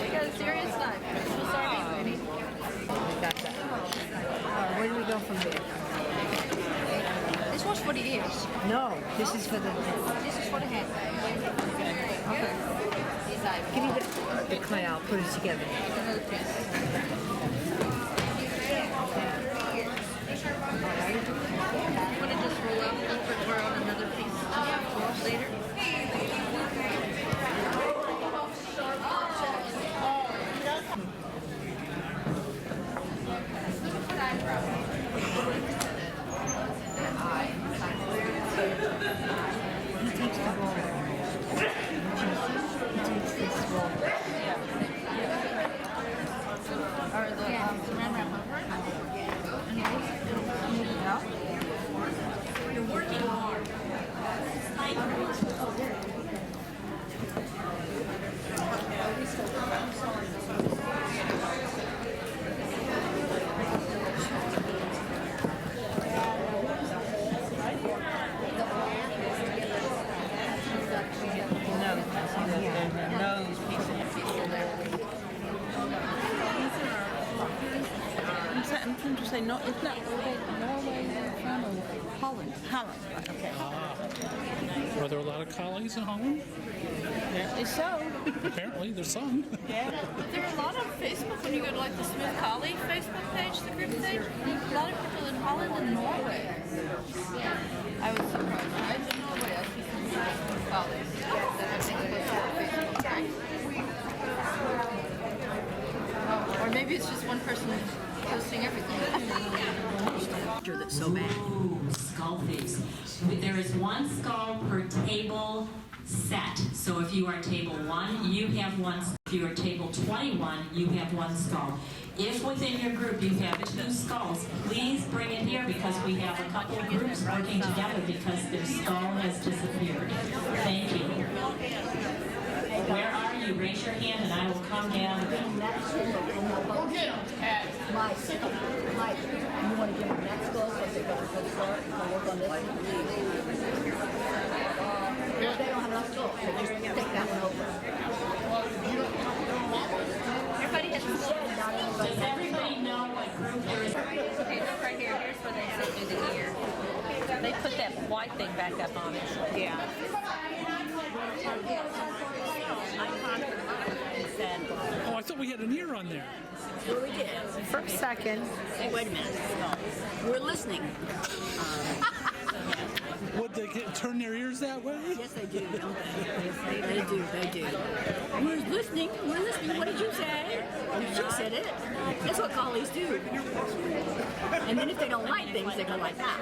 We got a serious knife. Sorry, ready? Got that. Where do we go from there? This was for the ears. No, this is for the. This is for the head. Give me the clay. I'll put it together. Another piece. You want to just roll out a little bit more on another piece later? He takes the roll. He takes this roll. Or the saran wrap over it? You're working hard. I'm trying to say, no, it's not Norway, from or Holland. Holland, right, okay. Are there a lot of collies in Holland? Apparently so. Apparently, there's some. Yeah. There are a lot on Facebook when you go to like the Smooth Collie Facebook page, the group page. A lot of people in Holland and Norway. I was surprised. I didn't know Norway. I see some Smooth Collies that I think was on the Facebook page. Or maybe it's just one person posting everything. That's so bad. Ooh, skull face. There is one skull per table set. So if you are table 1, you have one. If you are table 21, you have one skull. If within your group you have 2 skulls, please bring it here because we have a couple of groups working together because their skull has disappeared. Thank you. Where are you? Raise your hand and I will come gather them. Mike, you want to give them that skull so they go to the start and work on this one? Well, they don't have enough skulls, so just take that one over. Everybody has a skull. Does everybody know what group there is? Okay, look right here. Here's where they say do the ear. They put that white thing back up on it. Yeah. Oh, I thought we had an ear on there. Well, we did. For a second. Wait a minute. We're listening. Would they turn their ears that way? Yes, they do, don't they? They do. We're listening. What did you say? She said it. That's what collies do. And then if they don't like things, they go like that.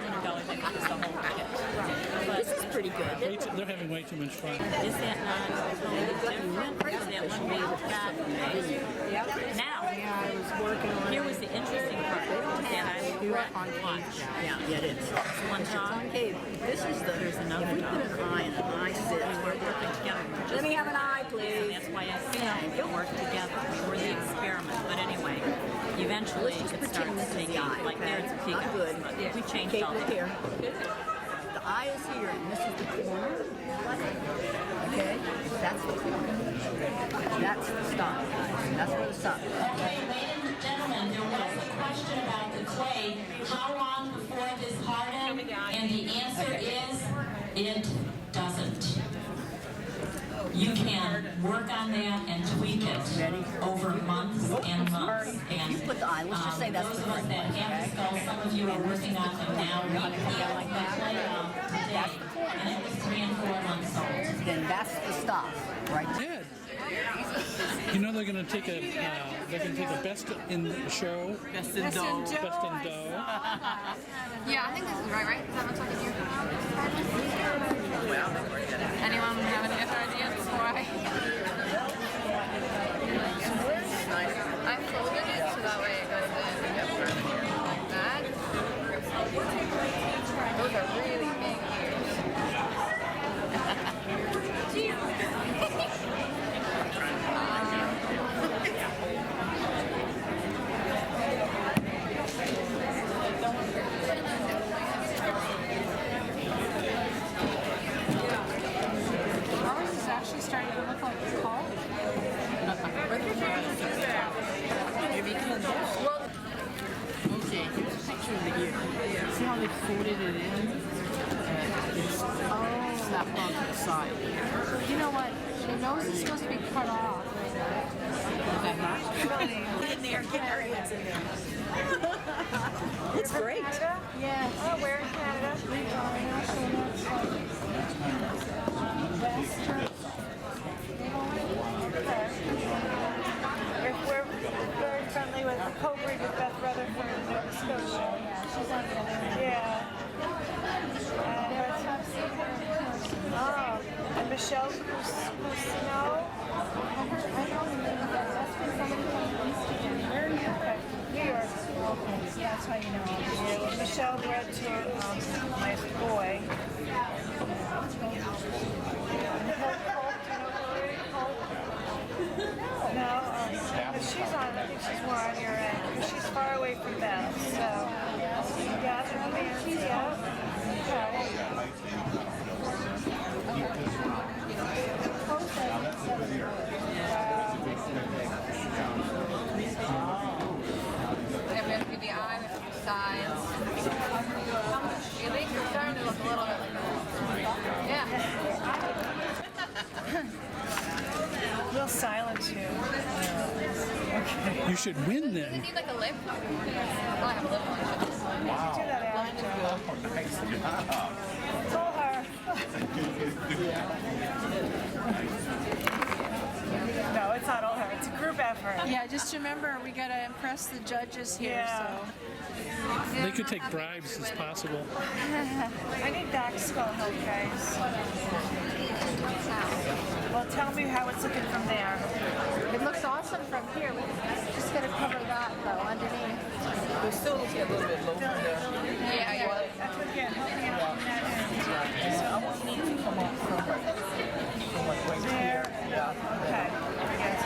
This is pretty good. They're having way too much fun. Is that not that one we got? Now, here was the interesting part that I watched. Yeah, it is. One job. Hey, this is the. There's another If we job. put an eye and an eye sit. We're working together. Let me have an eye, And please. that's why I said we work together. We're the experiment. But anyway, eventually it starts taking, like there it's a peak. Not good. But we changed Okay, all look that. here. The eye is here, and this is the corner. Okay, that's the corner. That's the stop, guys. That's where the stop is. Okay, ladies and gentlemen, there was a question about the clay. How long before this hardened? And the answer is, it work on that and tweak it over months and months. And You put the eye, let's just say that's the those of us first that one, have okay? the skulls, some of you are working on them now. We Gonna come down like that? play today, That's the point. and it was 3 and 4 months old. Then that's the stuff, right? Ted, you know they're gonna take a best in show, Best in dough. best in dough. Yeah, I think this is right? Does that look like a new Anyone have any other ideas before I folded it so that way it goes in like that. Those are really big Ours is actually starting to look like a Collie. Okay, here's a picture of the ear. See how they folded it in? It's snapped onto the side. You know what? The nose is supposed to be cut off. In there, get our heads in there. It's great. Yes. Oh, where in Canada? We're very friendly with the co-breed with Beth Rutherford in Nova Scotia. She's on the other end. Yeah. Oh, and Michelle Cousineau. I don't remember that. That's been somebody from East. Where are you? Okay, New York. Okay, so that's why you know. Yeah, well, Michelle bred to my boy. No, but she's on. I think she's more on your end because she's far away from Beth. So, yeah, they're fans. Yeah. Yeah, we have to do the eye, we have to do sides. Your legs are starting to look a little bit like that. Yeah. Real silent too. You should win Does it then. need like a lip? Well, I have a lip one. Do that after. It's all her. No, it's not all her. It's a group effort. Yeah, just remember, we gotta impress the judges here, Yeah. They could take bribes as possible. I need back skull help, guys. Well, tell me how it's looking from there. It looks awesome from here. We just gotta cover that though, underneath. They're still looking a little bit low from there. Yeah, yeah. That's what, again, help me out from that end. So I want need to come up from like right There. here. Yeah. Okay. Yes.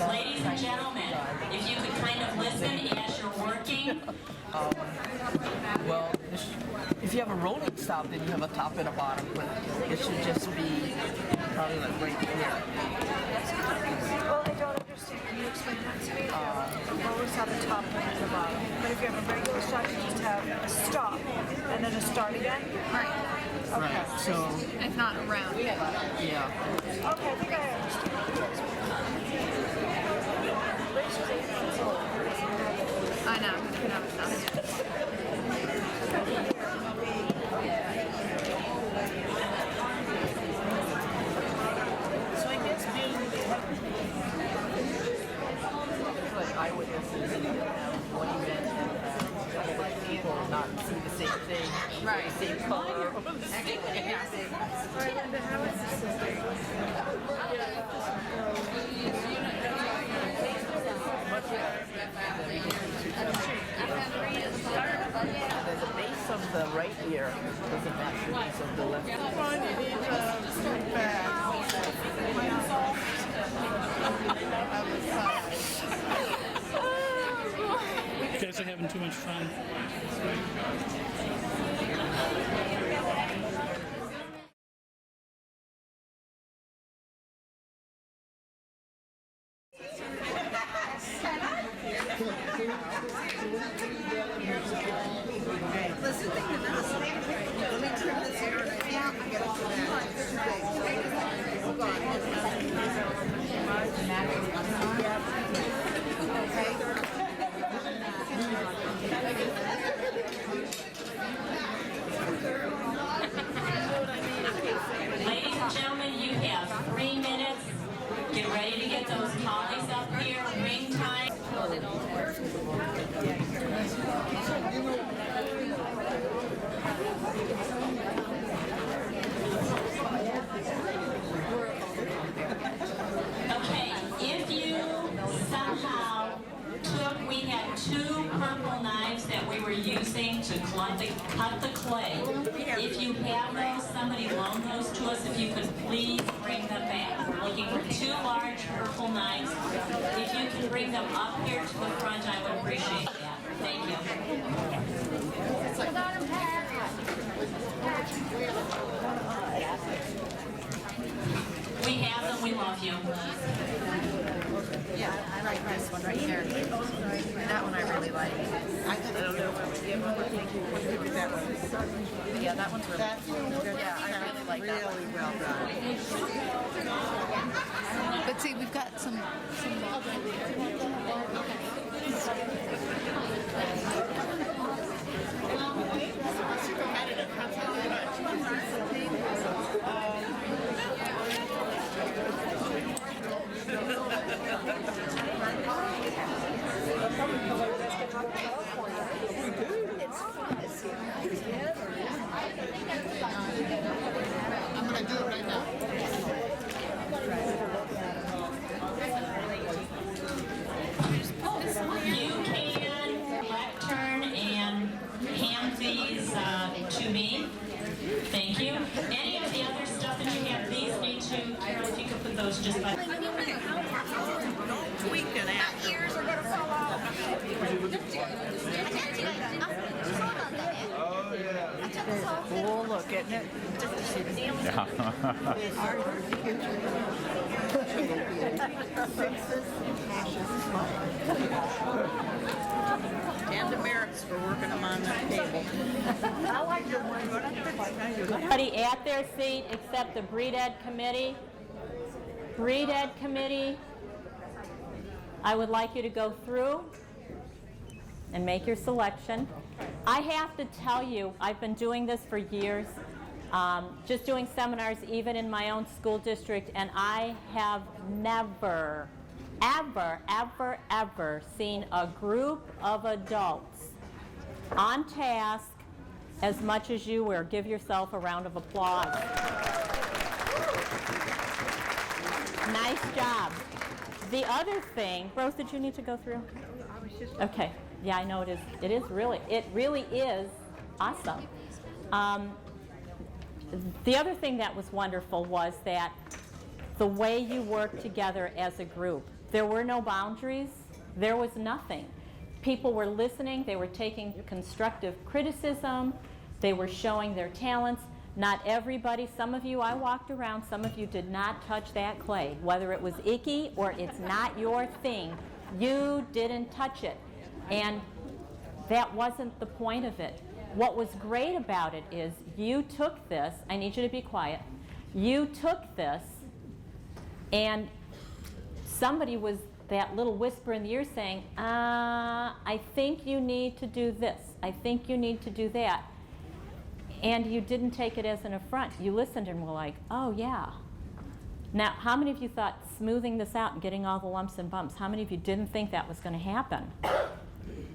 Ladies and gentlemen, if you could kind of listen as you're working. Well, if you have a rolling stop, then you have a top and a bottom, but it should just be probably like right here. Well, I don't understand. Can you explain that to me? You always have a top and a bottom. But if you have a regular shot, you just have a stop and then a start again? Right. Right. So, It's not round. yeah. Okay, I think I understand. Rachel's 8 months old. I know. I know it's not. So I guess being Like eyewitnesses and have one event and have like people not see the same thing, Right. the same color. There's a base of the right ear doesn't match the base of the left ear. You guys are having too much fun. Ladies and gentlemen, you have 3 minutes. Get ready to get those collies up here. Ring time. Okay, if you somehow took, we had 2 purple knives that we were using to cut the clay. If you have those, somebody loan those to us. If you could please bring them back. We're looking for 2 large purple knives. If you can bring them up here to the front, I would appreciate that. Thank you. We have them. We love you. Yeah, I like this one right here. That one I really like. I don't know what that one. Yeah, that one's really good. Yeah, I really like that one. Really well done. But see, we've got some I'm going to do it right now. You can left turn and hand these to me. Thank you. Any of the other stuff that you have, these need to, Carol, if you could put those just by. tweaking at. My ears are gonna fall off. Cool look, isn't it? And demerits for working them on the table. I like your one. Everybody at their seat except the Breed Ed Committee. Breed Ed Committee, I would like you to go through and make your selection. I have to tell you, I've been doing this for years, just doing seminars even in my own school district, and I have never, ever seen a group of adults on task as much as you were. Give yourself a round of applause. Nice job. The other thing, Rose, did you need to go through? Okay. Yeah, I know it is. It really is awesome. The other thing that was wonderful was that the way you worked together as a group. There were no boundaries. There was nothing. People were listening. They were taking constructive criticism. They were showing their talents. Not everybody, some of you, I walked around, some of you did not touch that clay. Whether it was icky or it's not your thing, you didn't touch it. And that wasn't the point of it. What was great about it is you took this, I need you to be quiet, you took this and somebody was that little whisper in the ear saying, I think you need to do this, I think you need to do that. And you didn't take it as an affront. You listened and were like, oh yeah. Now, how many of you thought smoothing this out and getting all the lumps and bumps, how many of you didn't think that was going to happen?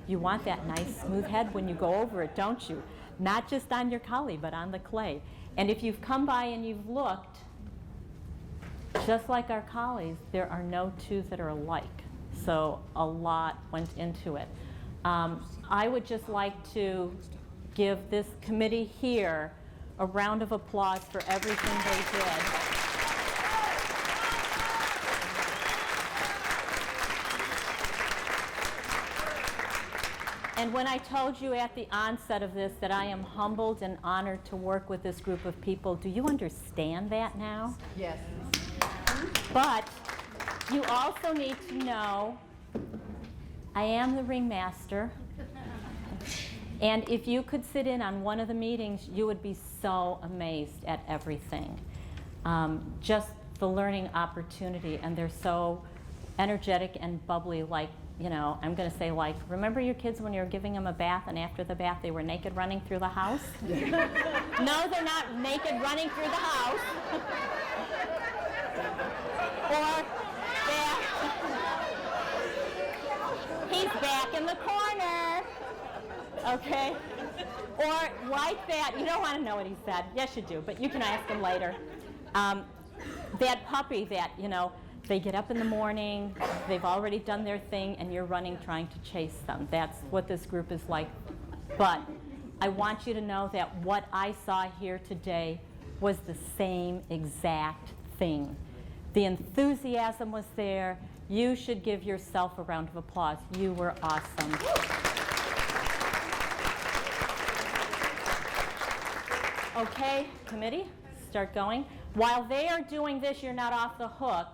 You want that nice smooth head when you go over it, don't you? Not just on your Collie, but on the clay. And if you've come by and you've looked, just like our Collies, there are no 2 that are alike. So a lot went into it. I would just like to give this committee here a round of applause for everything they did. And when I told you at the onset of this that I am humbled and honored to work with this group of people, do you understand that now? Yes. But you also need to know I am the ringmaster. And if you could sit in on one of the meetings, you would be so amazed at everything. Just the learning opportunity, and they're so energetic and bubbly, like, you know, I'm going to say, like, remember your kids when you were giving them a bath and after the bath they were naked running through the house? No, they're not naked running through the house. Or back. He's back in the corner. Okay? Or like that, you don't want to know what he said. Yes, you do, but you can ask him later. That puppy that, you know, they get up in the morning, they've already done their thing, and you're running trying to chase them. That's what this group is like. But I want you to know that what I saw here today was the same exact thing. The enthusiasm was there. You should give yourself a round of applause. You were awesome. Okay, committee, start going. While they are doing this, you're not off the hook.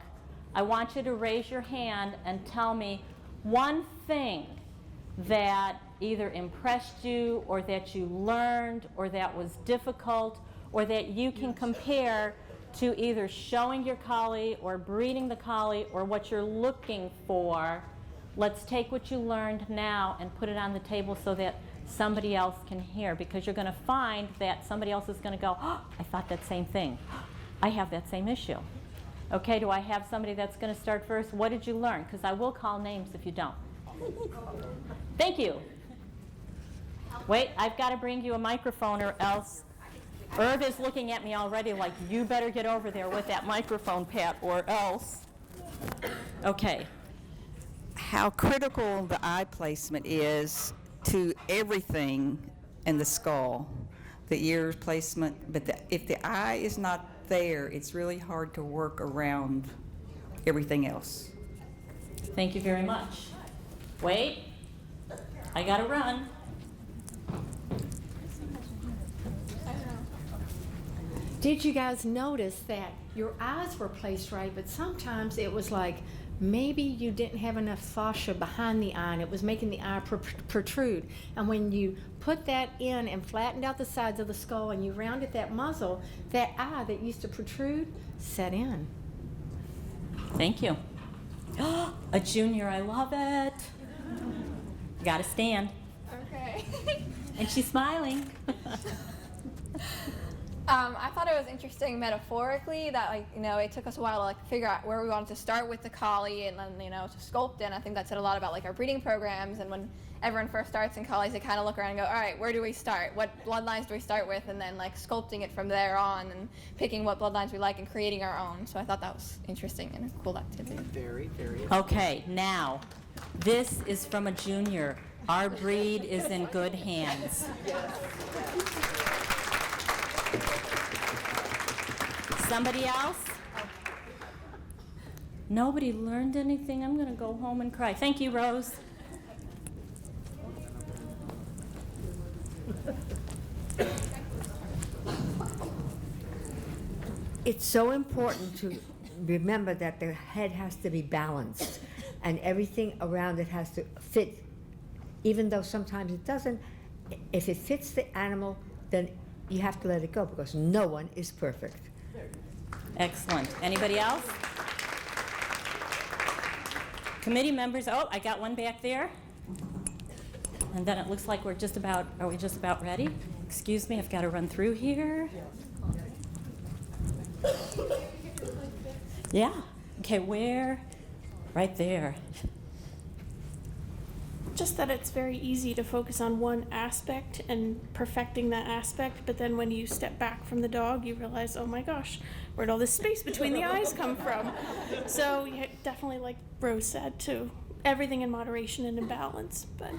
I want you to raise your hand and tell me one thing that either impressed you or that you learned or that was difficult or that you can compare to either showing your collie or breeding the collie or what you're looking for. Let's take what you learned now and put it on the table so that somebody else can hear, because you're going to find that somebody else is going to go, oh, I thought that same thing. I have that same issue. Okay, do I have somebody that's going to start first? What did you learn? Because I will call names if you don't. Thank you. Wait, I've got to bring you a microphone or else. Irv is looking at me already like, you better get over there with that microphone, Pat, or else. Okay. How critical the eye placement is to everything in the skull. The ear placement, but if the eye is not there, it's really hard to work around everything else. Thank you very much. Wait, I gotta run. Did you guys notice that your eyes were placed right, but sometimes it was like maybe you didn't have enough fascia behind the eye and it was making the eye protrude. And when you put that in and flattened out the sides of the skull and you rounded that muzzle, that eye that used to protrude set in. Thank you. A junior, I love it. Gotta stand. Okay. And she's smiling. I thought it was interesting metaphorically that, like, you know, it took us a while to like figure out where we wanted to start with the collie and then, you know, to sculpt it. And I think that said a lot about like our breeding programs, and when everyone first starts in collies, they kind of look around and go, all right, where do we start? What bloodlines do we start with? And then like sculpting it from there on and picking what bloodlines we like and creating our own. So I thought that was interesting and a cool activity. Very, very. Okay, now, this is from a junior. Our breed is in good hands. Somebody else? Nobody learned anything? I'm going to go home and cry. Thank you, Rose. It's so important to remember that the head has to be balanced and everything around it has to fit, even though sometimes it doesn't. If it fits the animal, then you have to let it go, because no one is perfect. Excellent. Anybody else? Committee members, oh, I got one back there. And then it looks like are we just about ready? Excuse me, I've got to run through here. Yeah, okay, where? Right there. Just that it's very easy to focus on one aspect and perfecting that aspect, but then when you step back from the dog, you realize, oh my gosh, where'd all this space between the eyes come from? So yeah, definitely, like Rose said, too, everything in moderation and in balance. But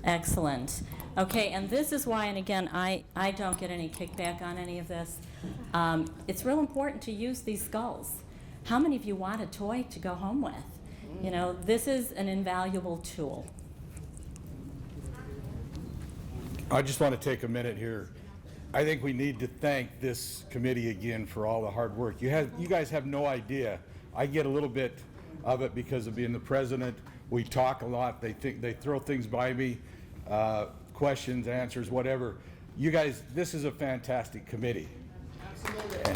excellent. Okay, and this is why, and again, I don't get any kickback on any of this. It's real important to use these skulls. How many of you want a toy to go home with? You know, this is an invaluable tool. I just want to take a minute here. I think we need to thank this committee again for all the hard work. You guys have no idea. I get a little bit of it because of being the president. We talk a lot. They throw things by me, questions, answers, whatever. You guys, this is a fantastic committee. Absolutely.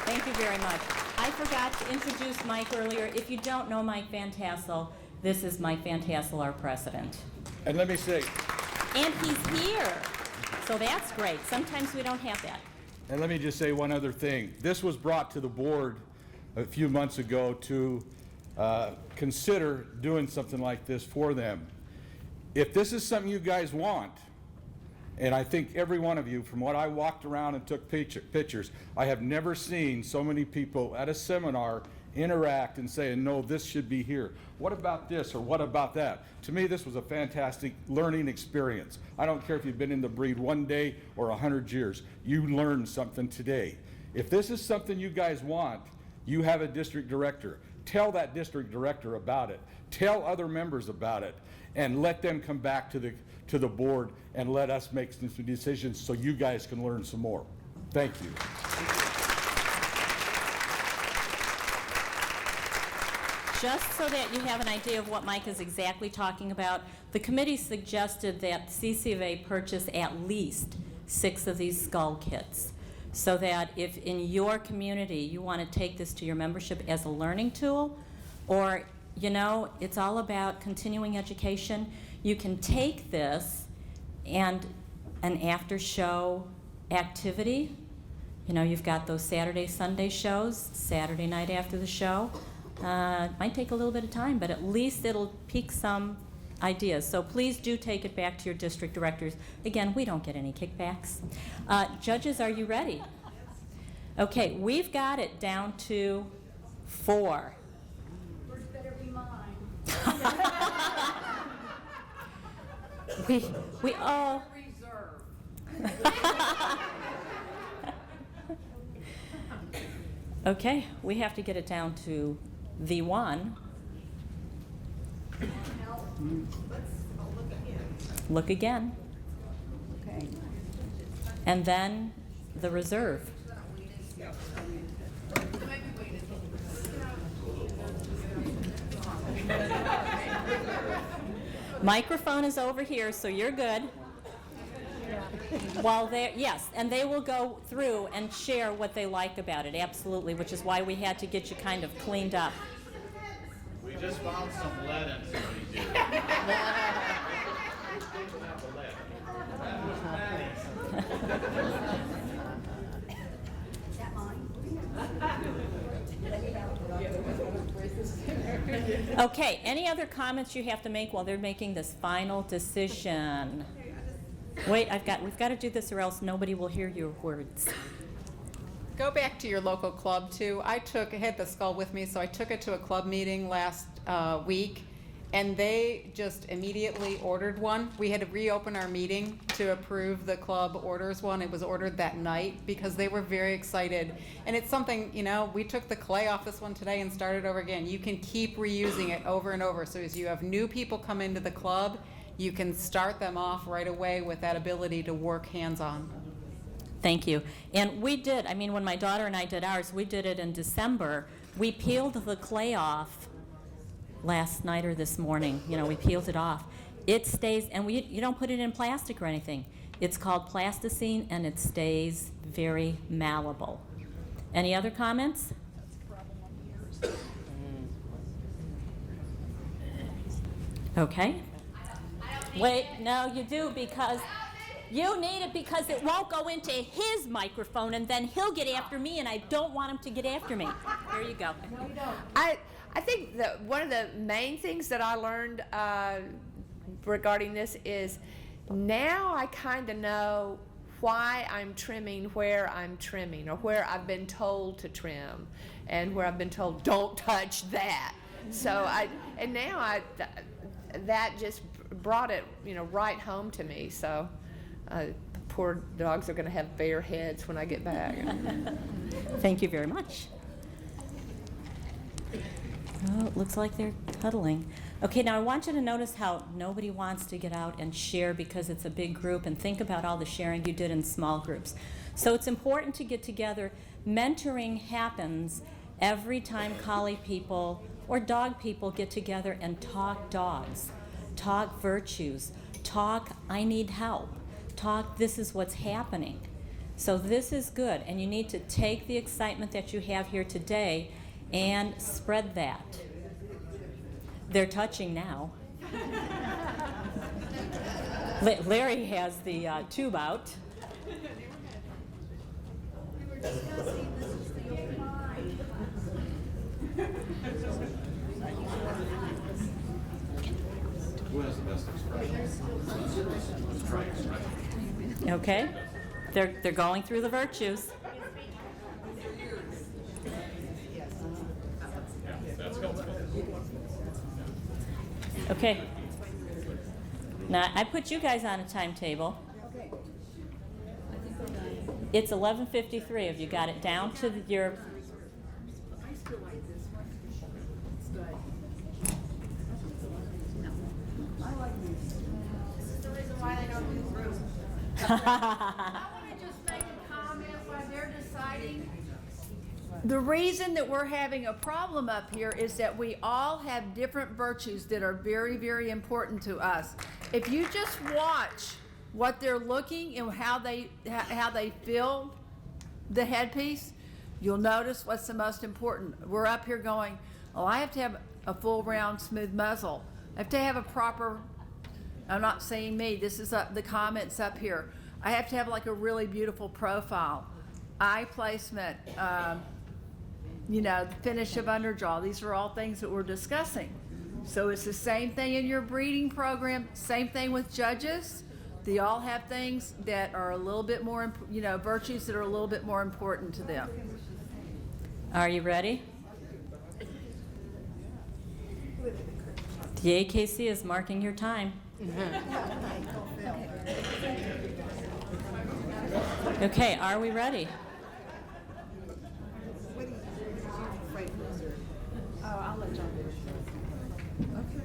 Thank you very much. I forgot to introduce Mike earlier. If you don't know Mike Van Tassel, this is Mike Van Tassel, our president. And let me say, and he's here, so that's great. Sometimes we don't have that. And let me just say one other thing. This was brought to the board a few months ago to consider doing something like this for them. If this is something you guys want, and I think every one of you, from what I walked around and took pictures, I have never seen so many people at a seminar interact and say, no, this should be here. What about this or what about that? To me, this was a fantastic learning experience. I don't care if you've been in the breed 1 day or 100 years. You learned something today. If this is something you guys want, you have a district director. Tell that district director about it. Tell other members about it, and let them come back to the board and let us make some decisions so you guys can learn some more. Thank you. Just so that you have an idea of what Mike is exactly talking about, the committee suggested that CC of A purchase at least 6 of these skull kits, so that if in your community you want to take this to your membership as a learning tool, or, you know, it's all about continuing education, you can take this and an after-show activity. You know, you've got those Saturday, Sunday shows, Saturday night after the show. It might take a little bit of time, but at least it'll pique some ideas. So please do take it back to your district directors. Again, we don't get any kickbacks. Judges, are you ready? Okay, we've got it down to 4. First better be mine. we all okay, we have to get it down to the 1. Look again. Okay. And then the reserve. Microphone is over here, so you're good. While they're, yes, and they will go through and share what they like about it, absolutely, which is why we had to get you kind of cleaned up. We just found some lead in somebody's Okay, any other comments you have to make while they're making this final decision? Wait, we've got to do this or else nobody will hear your words. Go back to your local club too. I had the skull with me, so I took it to a club meeting last week, and they just immediately ordered one. We had to reopen our meeting to approve the club orders one. It was ordered that night because they were very excited. And it's something, you know, we took the clay off this one today and started over again. You can keep reusing it over and over. So as you have new people come into the club, you can start them off right away with that ability to work hands-on. Thank you. And we did, I mean, when my daughter and I did ours, we did it in December. We peeled the clay off last night or this morning. You know, we peeled it off. It stays, and you don't put it in plastic or anything. It's called plasticine, and it stays very malleable. Any other comments? Okay. Wait, no, you do, because you need it because it won't go into his microphone, and then he'll get after me, and I don't want him to get after me. There you go. I think that one of the main things that I learned regarding this is now I kind of know why I'm trimming where I'm trimming, or where I've been told to trim, and where I've been told don't touch that. So that just brought it, you know, right home to me. So poor dogs are going to have bare heads when I get back. Thank you very much. Oh, it looks like they're cuddling. Okay, now I want you to notice how nobody wants to get out and share because it's a big group, and think about all the sharing you did in small groups. So it's important to get together. Mentoring happens every time collie people or dog people get together and talk dogs, talk virtues, talk I need help, talk this is what's happening. So this is good, and you need to take the excitement that you have here today and spread that. They're touching now. Larry has the tube out. Who has the best expression? Let's try expression. Okay, they're going through the virtues. Okay. Now I put you guys on a timetable. It's 11:53. Have you got it down to your? The reason that we're having a problem up here is that we all have different virtues that are very, very important to us. If you just watch what they're looking and how they feel the headpiece, you'll notice what's the most important. We're up here going, oh, I have to have a full round smooth muzzle. I have to have a proper, I'm not saying me, this is the comments up here. I have to have like a really beautiful profile, eye placement, you know, the finish of underjaw. These are all things that we're discussing. So it's the same thing in your breeding program, same thing with judges. They all have things that are a little bit more, you know, virtues that are a little bit more important to them. Are you ready? The AKC is marking your time. Okay, are we ready? Oh, I'll let John do it. Okay.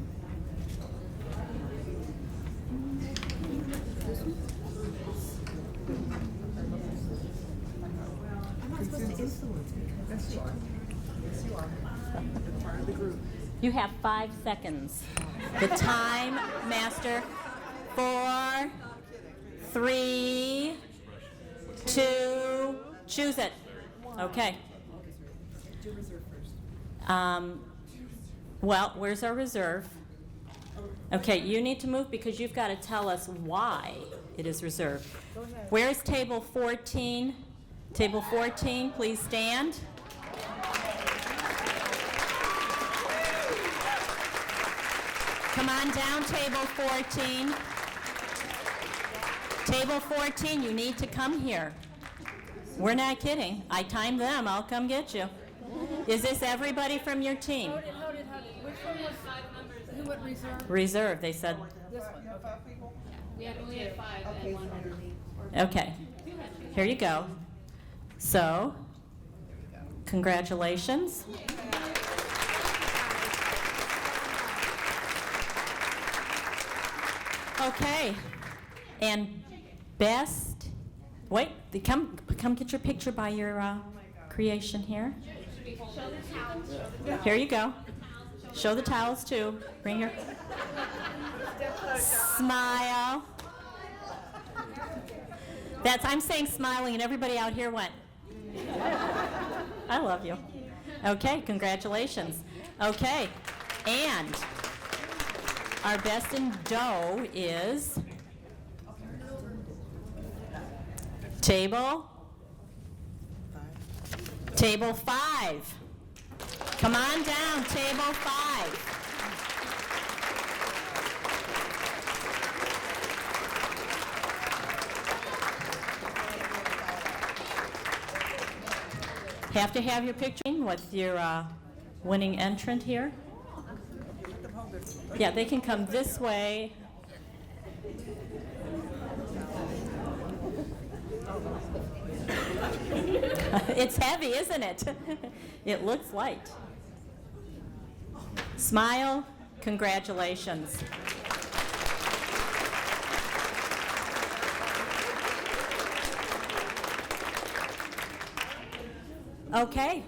I'm not supposed to influence because that's you. Yes, you are. You're part of the group. You have 5 seconds. The time, Master. 4, 3, 2, choose it. Okay. Do reserve first. Well, where's our reserve? Okay, you need to move because you've got to tell us why it is reserved. Go ahead. Where's table 14? Table 14, please stand. Come on down, table 14. Table 14, you need to come here. We're not kidding. I timed them. I'll come get you. Is this everybody from your team? Hold it. Which one was 5 members? Who went reserve? Reserve, they said. This one. Okay. 5 people? We had 5 Okay. and 1 underneath. Okay. Here you go. So, congratulations. Okay. And best, wait, come get your picture by your creation here. Here you go. Show the towels too. Bring your smile. I'm saying smiling, and everybody out here went. I love you. Okay, congratulations. Okay, and our best in dough is table 5. Come on down, table 5. Have to have your picture with your winning entrant here. Yeah, they can come this way. It's heavy, isn't it? It looks light. Smile, congratulations. Okay,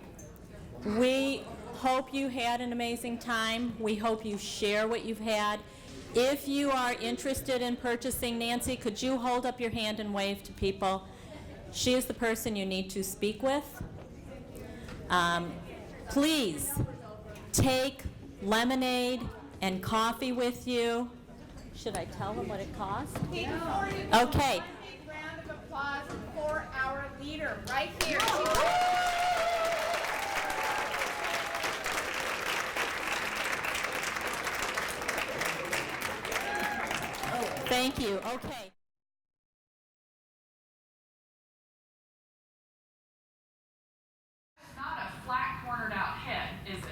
we hope you had an amazing time. We hope you share what you've had. If you are interested in purchasing, Nancy, could you hold up your hand and wave to people? She is the person you need to speak with. Please take lemonade and coffee with you. Should I tell them what it costs? Okay. Round of applause for our leader right here. Thank you. Okay. Not a flat cornered out head, is it?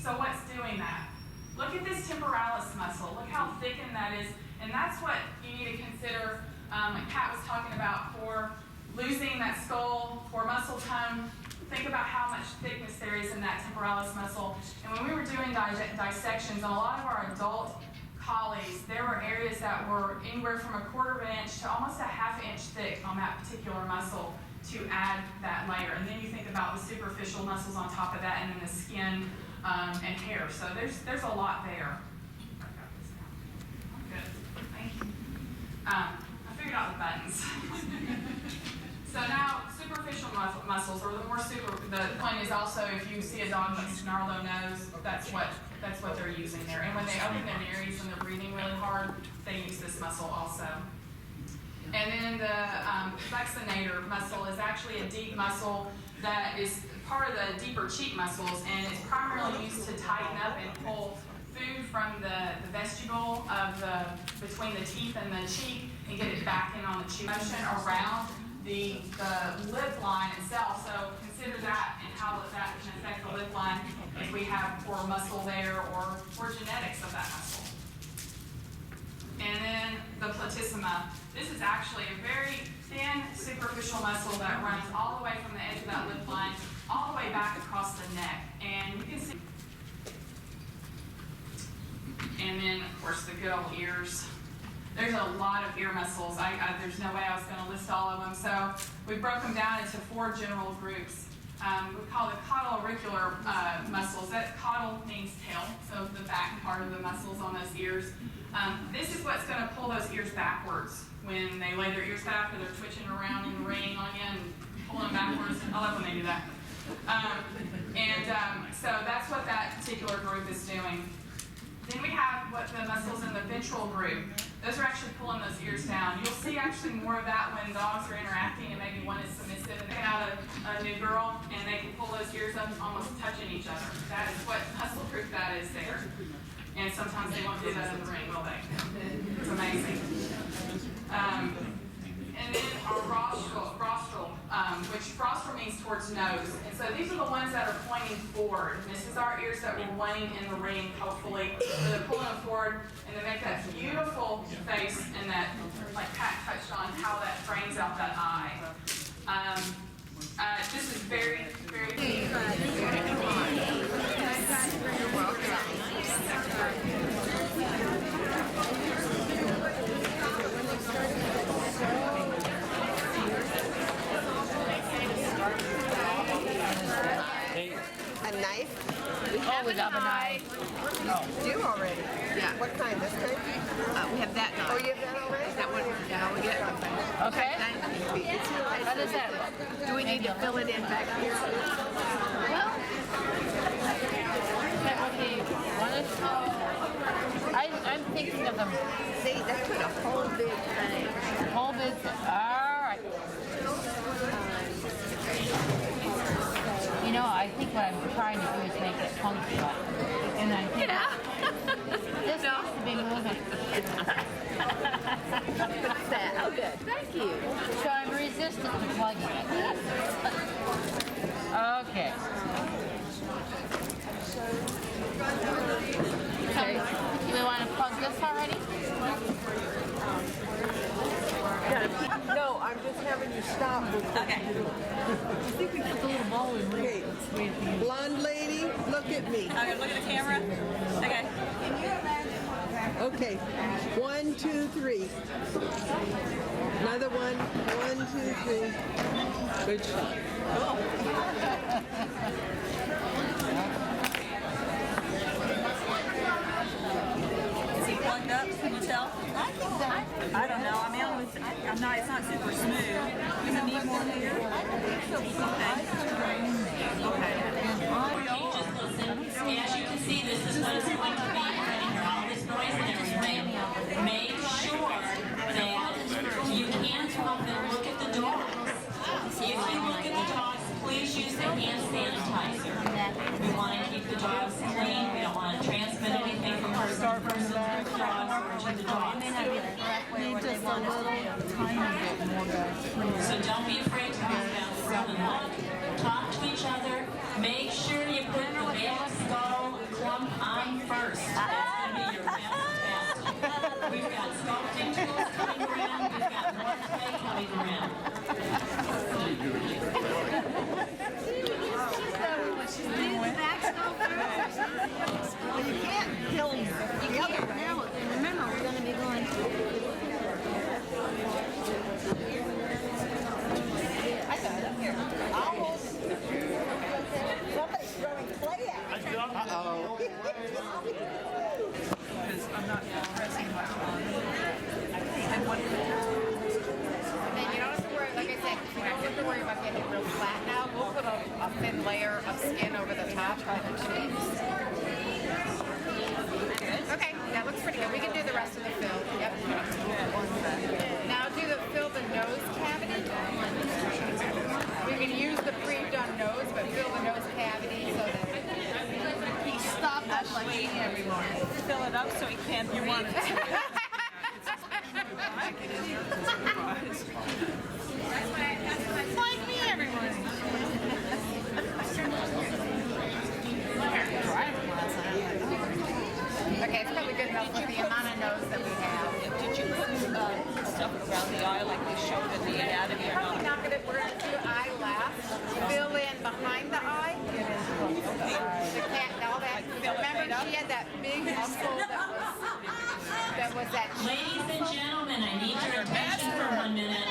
So what's doing that? Look at this temporalis muscle. Look how thickened that is. And that's what you need to consider, like Pat was talking about, for losing that skull, for muscle tone. Think about how much thickness there is in that temporalis muscle. And when we were doing dissections on a lot of our adult collies, there were areas that were anywhere from 1/4 of an inch to almost a 1/2 inch thick on that particular muscle to add that layer. And then you think about the superficial muscles on top of that, and then the skin and hair. So there's a lot there. Good. Thank you. I figured out the buttons. So now superficial muscles, or the more the point is also if you see a dog with a snarl nose, that's what they're using there. And when they open their nares and they're breathing really hard, they use this muscle also. And then the flexionator muscle is actually a deep muscle that is part of the deeper cheek muscles, and it's primarily used to tighten up and pull food from the vestibule of between the teeth and the cheek and get it back in on the cheek. Motion around the lip line itself, so consider that and how that can affect the lip line if we have poor muscle there or genetics of that muscle. And then the platysma. This is actually a very thin superficial muscle that runs all the way from the edge of that lip line all the way back across the neck. And you can see. And then, of course, the good old ears. There's a lot of ear muscles. There's no way I was going to list all of them. So we broke them down into 4 general groups. We call the caudal auricular muscles. That caudal means tail, so the back part of the muscles on those ears. This is what's going to pull those ears backwards when they lay their ears back or they're twitching around in the ring on you and pulling them backwards. I love when they do that. So that's what that particular group is doing. Then we have what the muscles in the ventral group. Those are actually pulling those ears down. You'll see actually more of that when dogs are interacting and maybe one is submissive and they got a new girl and they can pull those ears up almost touching each other. That is what muscle group that is there. And sometimes they won't do that in the ring, will they? It's amazing. And then our rostral, which rostral means towards nose. And so these are the ones that are pointing forward. And this is our ears that we're wanting in the ring, hopefully. So they're pulling them forward, and they make that beautiful face, and that, like Pat touched on, how that frames out that eye. This is very, very A knife? We got a knife. Do already? Yeah. What kind? This kind? We have that knife. Oh, you have that already? That one, yeah, we get one. Okay. How does that look? Do we need to fill it in back here? Well, okay, one is, I'm thinking of them. See, that's what a whole big thing. Whole big thing. All right. You know, I think what I'm trying to do is make it functional. And I think this needs to be moving. What's that? Oh, good. Thank you. So I'm resistant to plugging it. Okay. So, do we want to plug this already? No, I'm just having you stop. Okay. I think we put the little ball in. Okay. Blonde lady, look. look at me. Okay, look at the camera. Okay. Okay. 1, 2, 3. Another one. 1, 2, 3. Good shot. Cool. Is he plugged up? Can you tell? I don't know. I mean, I'm not. It's not super smooth. Do you need more here? Okay. As you can see, this is what it's going to be. All this noise and everything. Make sure that you can't help but look at the dogs. If you look at the dogs, please use the hand sanitizer. We want to keep the dogs clean. We don't want to transmit anything from person to person to the dogs or to the dogs. So don't be afraid to move down the road and look. Talk to each other. Make sure you put the back skull clump on first. That's going to be your best bet. We've got sculpting tools coming around. We've got more clay coming around. Well, you can't kill him. You can't nail it. And remember, we're going to be going. I got it up here. Almost. Somebody's throwing clay at me. Uh-oh. Because I'm not pressing much on it. And what? And you don't have to worry, like I said, you don't have to worry about getting it real flat now. We'll put a thin layer of skin over the top. Okay, that looks pretty good. We can do the rest of the fill. Yep. Now fill the nose cavity. We can use the pre-done nose, but fill the nose cavity so that He stopped us waiting everyone. Fill it up so he can't breathe. You want it to. like me, everyone. Okay, it's probably good enough with the amount of nose that we have. Did you put stuff around the eye like we showed in the anatomy or Probably not? not gonna. We're gonna do eye last. Fill in behind the eye. The cat, all that. Remember, she had that big muscle that was that. Ladies and gentlemen, I need your attention for 1 minute.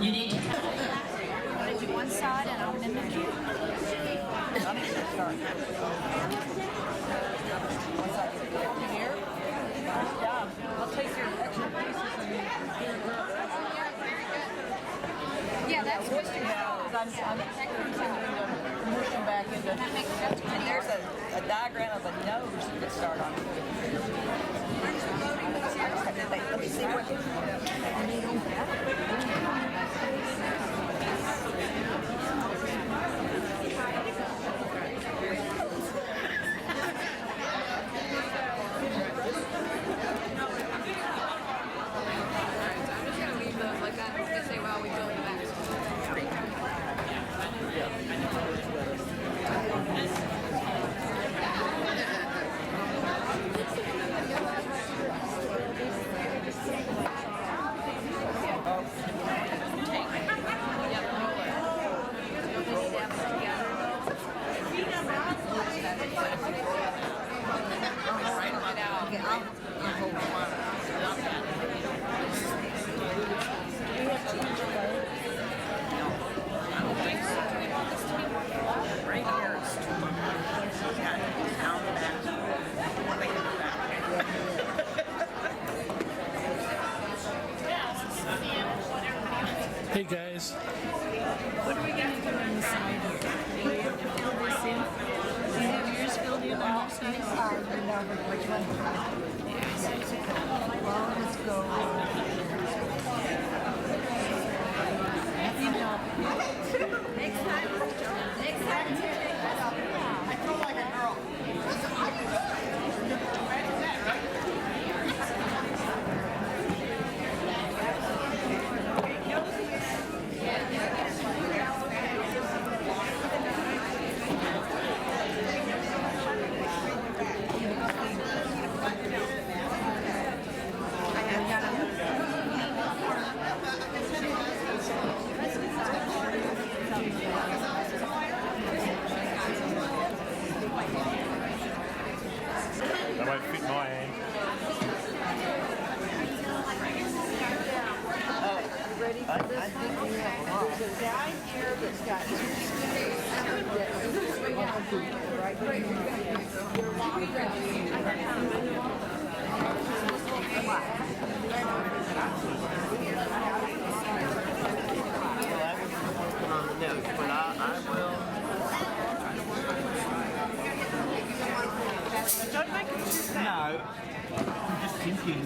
You need to come. I'm going to do one side and I'll mimic you. Here. Yeah. I'll take your extra pieces and Yeah, that's supposed to go. I'm continuing to push them back into. And there's a diagram of a nose you could start on. Let me see what. Hey guys. What are we going to do on the side? Do we have to fill this in? Do you have yours filled in on your side? Which one? Well, let's go. Next time. Next time. I feel like a girl. On the notes, but I will. Don't make it too thin. No, I'm just thinking,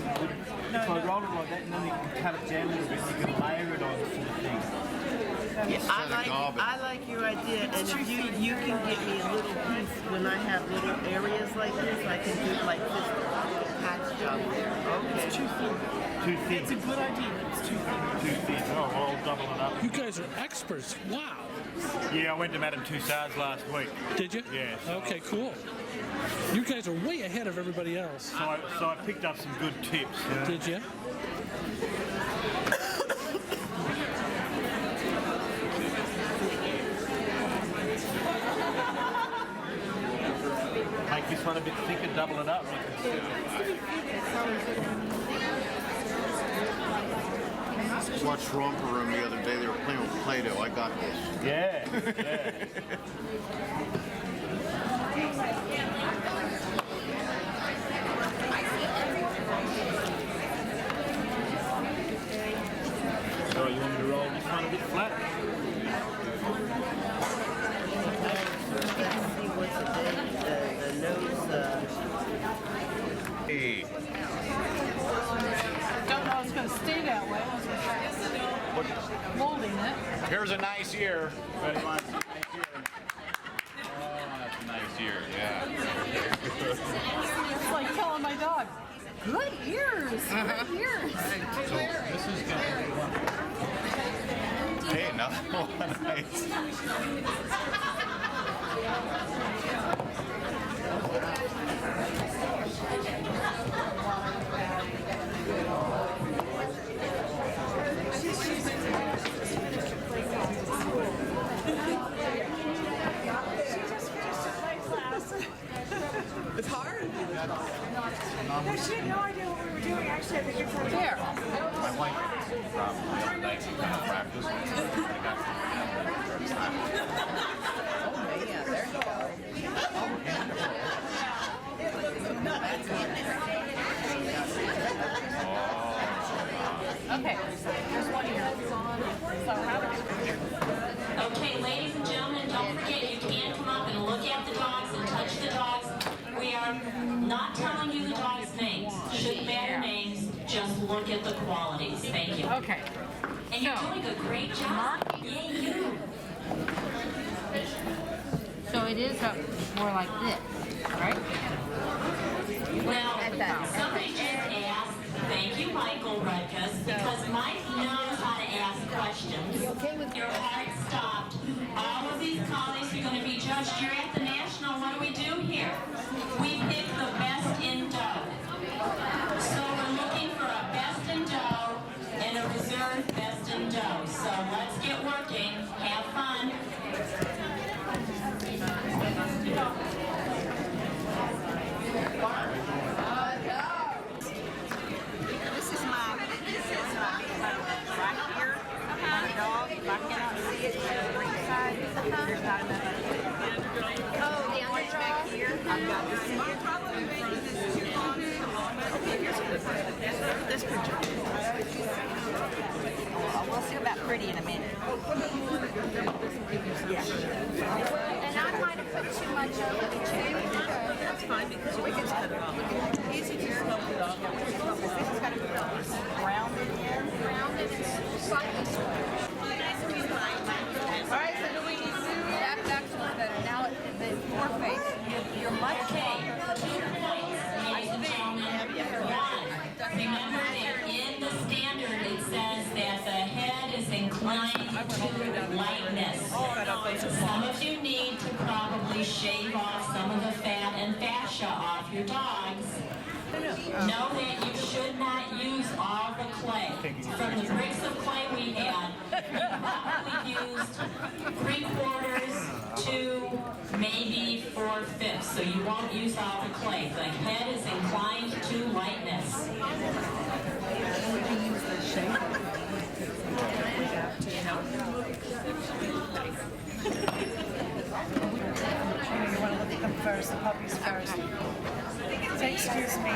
if I roll it like that and then you can cut it down a little bit, you can layer it on sort of thing. Yeah, I like your idea, and if you can get me a little piece when I have little areas like this, I can do like this patch job there. Okay. It's too thin. Too thin. It's a good idea, but it's too thin. Too thin. Oh, well, I'll double it up. You guys are experts. Wow. Yeah, I went to Madame Tussauds last week. Did you? Yeah. Okay, cool. You guys are way ahead of everybody else. So I picked up some good tips. Did you? Make this one a bit thicker, double it up. Watched Romper Room the other day. They were playing with Play-Doh. I got this. Yeah. So you want me to roll this one a bit flat? Hey. Don't know it's going to stay that way. Molding it. Here's a nice ear. Everybody wants a nice ear. Oh, that's a nice ear. Yeah. It's like telling my dog, good ears, good ears. So this is going to be one. Hey, another one. Nice. It's hard. No, she had no idea what we were doing. Actually, I think it's like There. My wife the other night in practice. I got Oh, yeah, there you go. Okay, here's one here. So how do Okay, ladies and gentlemen, don't forget you can come up and look at the dogs and touch the dogs. We are not telling you the dogs' names. Shouldn't matter names, just look at the qualities. Thank you. Okay. And you're doing a great job. Yay, you. So it is more like this, right? Now, somebody just asked, thank you, Michael Rudkus, because Mike knows how to ask questions. Your heart stopped. All of these collies are going to be judged. You're at the National. What do we do here? We pick the best in doe. So we're looking for a best in doe and a reserve best in doe. So let's get working. Have fun. This is my right here on a dog. If I cannot see it, the green side, there's not enough. Oh, the Orange back here. I've got this here. Okay, here's a good one. This picture. We'll see about pretty in a minute. Yeah. And I might have put too much over the chair. That's fine because we can cut it off. It's easy to scope it off. This has got to be rounded here. Rounded and slightly square. All right, so do we need to do That's actually better. Now the foreface, you're much Okay, 2 points, ladies and gentlemen. One, remember that in the standard it says that the head is inclined to lightness. Some of you need to probably shave off some of the fat and fascia off your dogs. Know that you should not use all the clay. From the bricks of clay we had, you probably used 3/4 to maybe 4/5. So you won't use all the clay. The head is inclined to lightness. we can use the shape to help. far as the puppies first. So excuse me.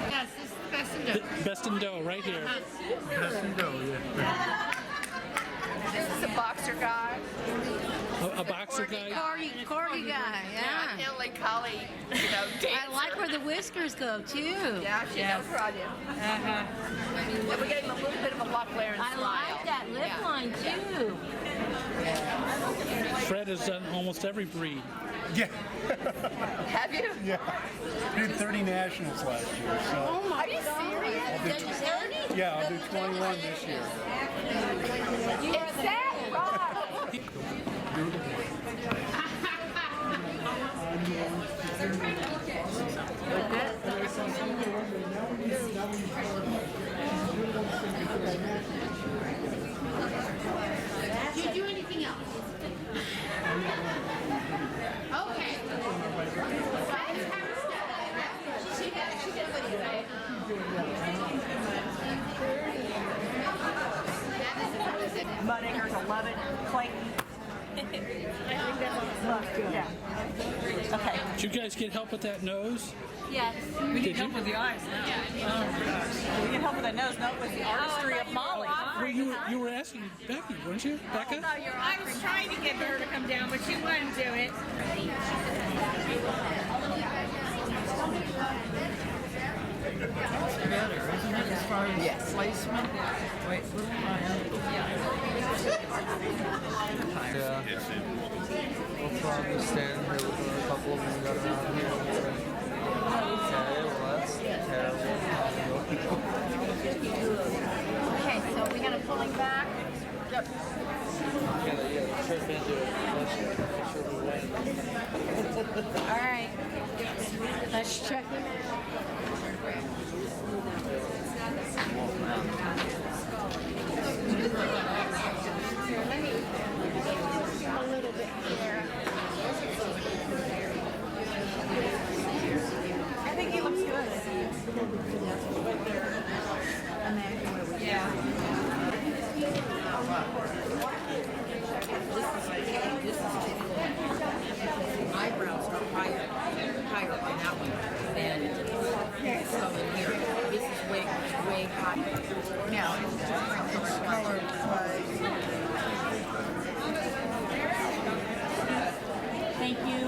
Yes, this is the best in dough. Best in dough, right here. Best in dough, yeah. This is a boxer guy. A boxer guy. Corgi guy, yeah. I'm the only collie, dancer. I like where the whiskers go too. Yeah, she knows where I do. Uh-huh. Yeah, we gave him a little bit of a Loch Laren I smile. like that lip Yeah. line too. Fred has done almost every breed. Yeah. Have you? Yeah. We did 30 nationals last year, so. Oh my Are you serious? I'll do Did you 30? Yeah, I'll do 21 this year. Is that right? Do you do anything else? Okay. She did a video, right? Mud Acres 11, Clayton. I think that's yeah. Okay. Did you guys get help with that nose? Yes. We Did need help you? with the eyes now. Oh, gosh. We need help with the nose, not with the artistry of Molly. Well, you were asking Becky, weren't you? Becca? I was trying to get her to come down, but she wouldn't do it. Better, isn't it, as far as Yes. placement? Wait, little Yeah. We'll probably stand here with a couple of them got around here. Okay, well that's terrible. Okay, so we're gonna pull him back. Yep. Yeah, trip into it. Make sure we win. All right. Let's check him out. Let me a little bit here. I think he looks good. Yeah. eyebrows are higher on that one than some in here. This is way higher. Now, it's color Thank you.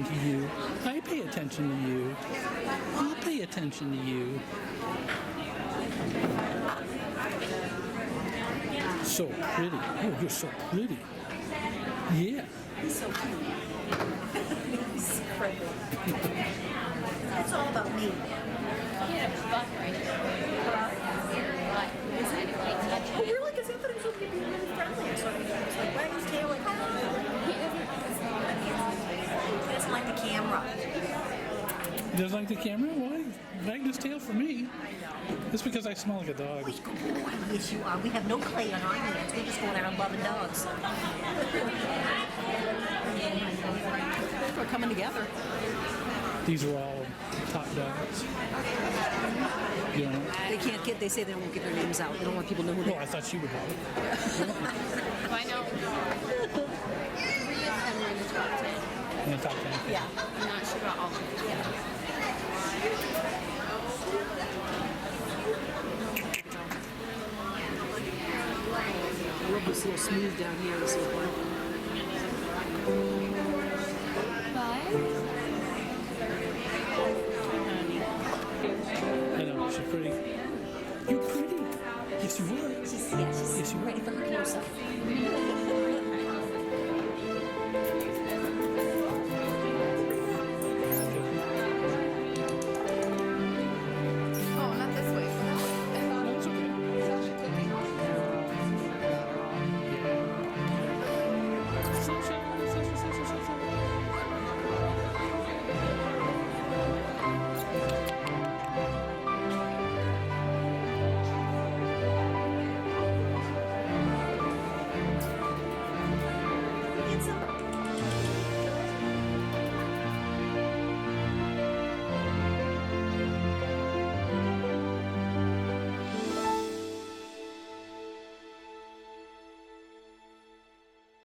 To you. I pay attention to you. I'll pay attention to you. So pretty. Oh, you're so pretty. Yeah. He's so cute. He's incredible. It's all about me. Oh, really? Because I thought he was going to be really friendly or something. It's like, wag his tail like, he doesn't like the camera. He doesn't like the camera? Why? Wagged his tail for me. It's because I smell like a dog. Yes, you are. We have no clay on our hands. We're just going around loving dogs. We're coming together. These are all top dogs. You know? They can't get, they say they won't get their names out. They don't want people to know who they Well, are. I thought she would have it. I know. In the top 10. Yeah. I'm not sure about all of them. Yeah. I love this little smooth down here. This little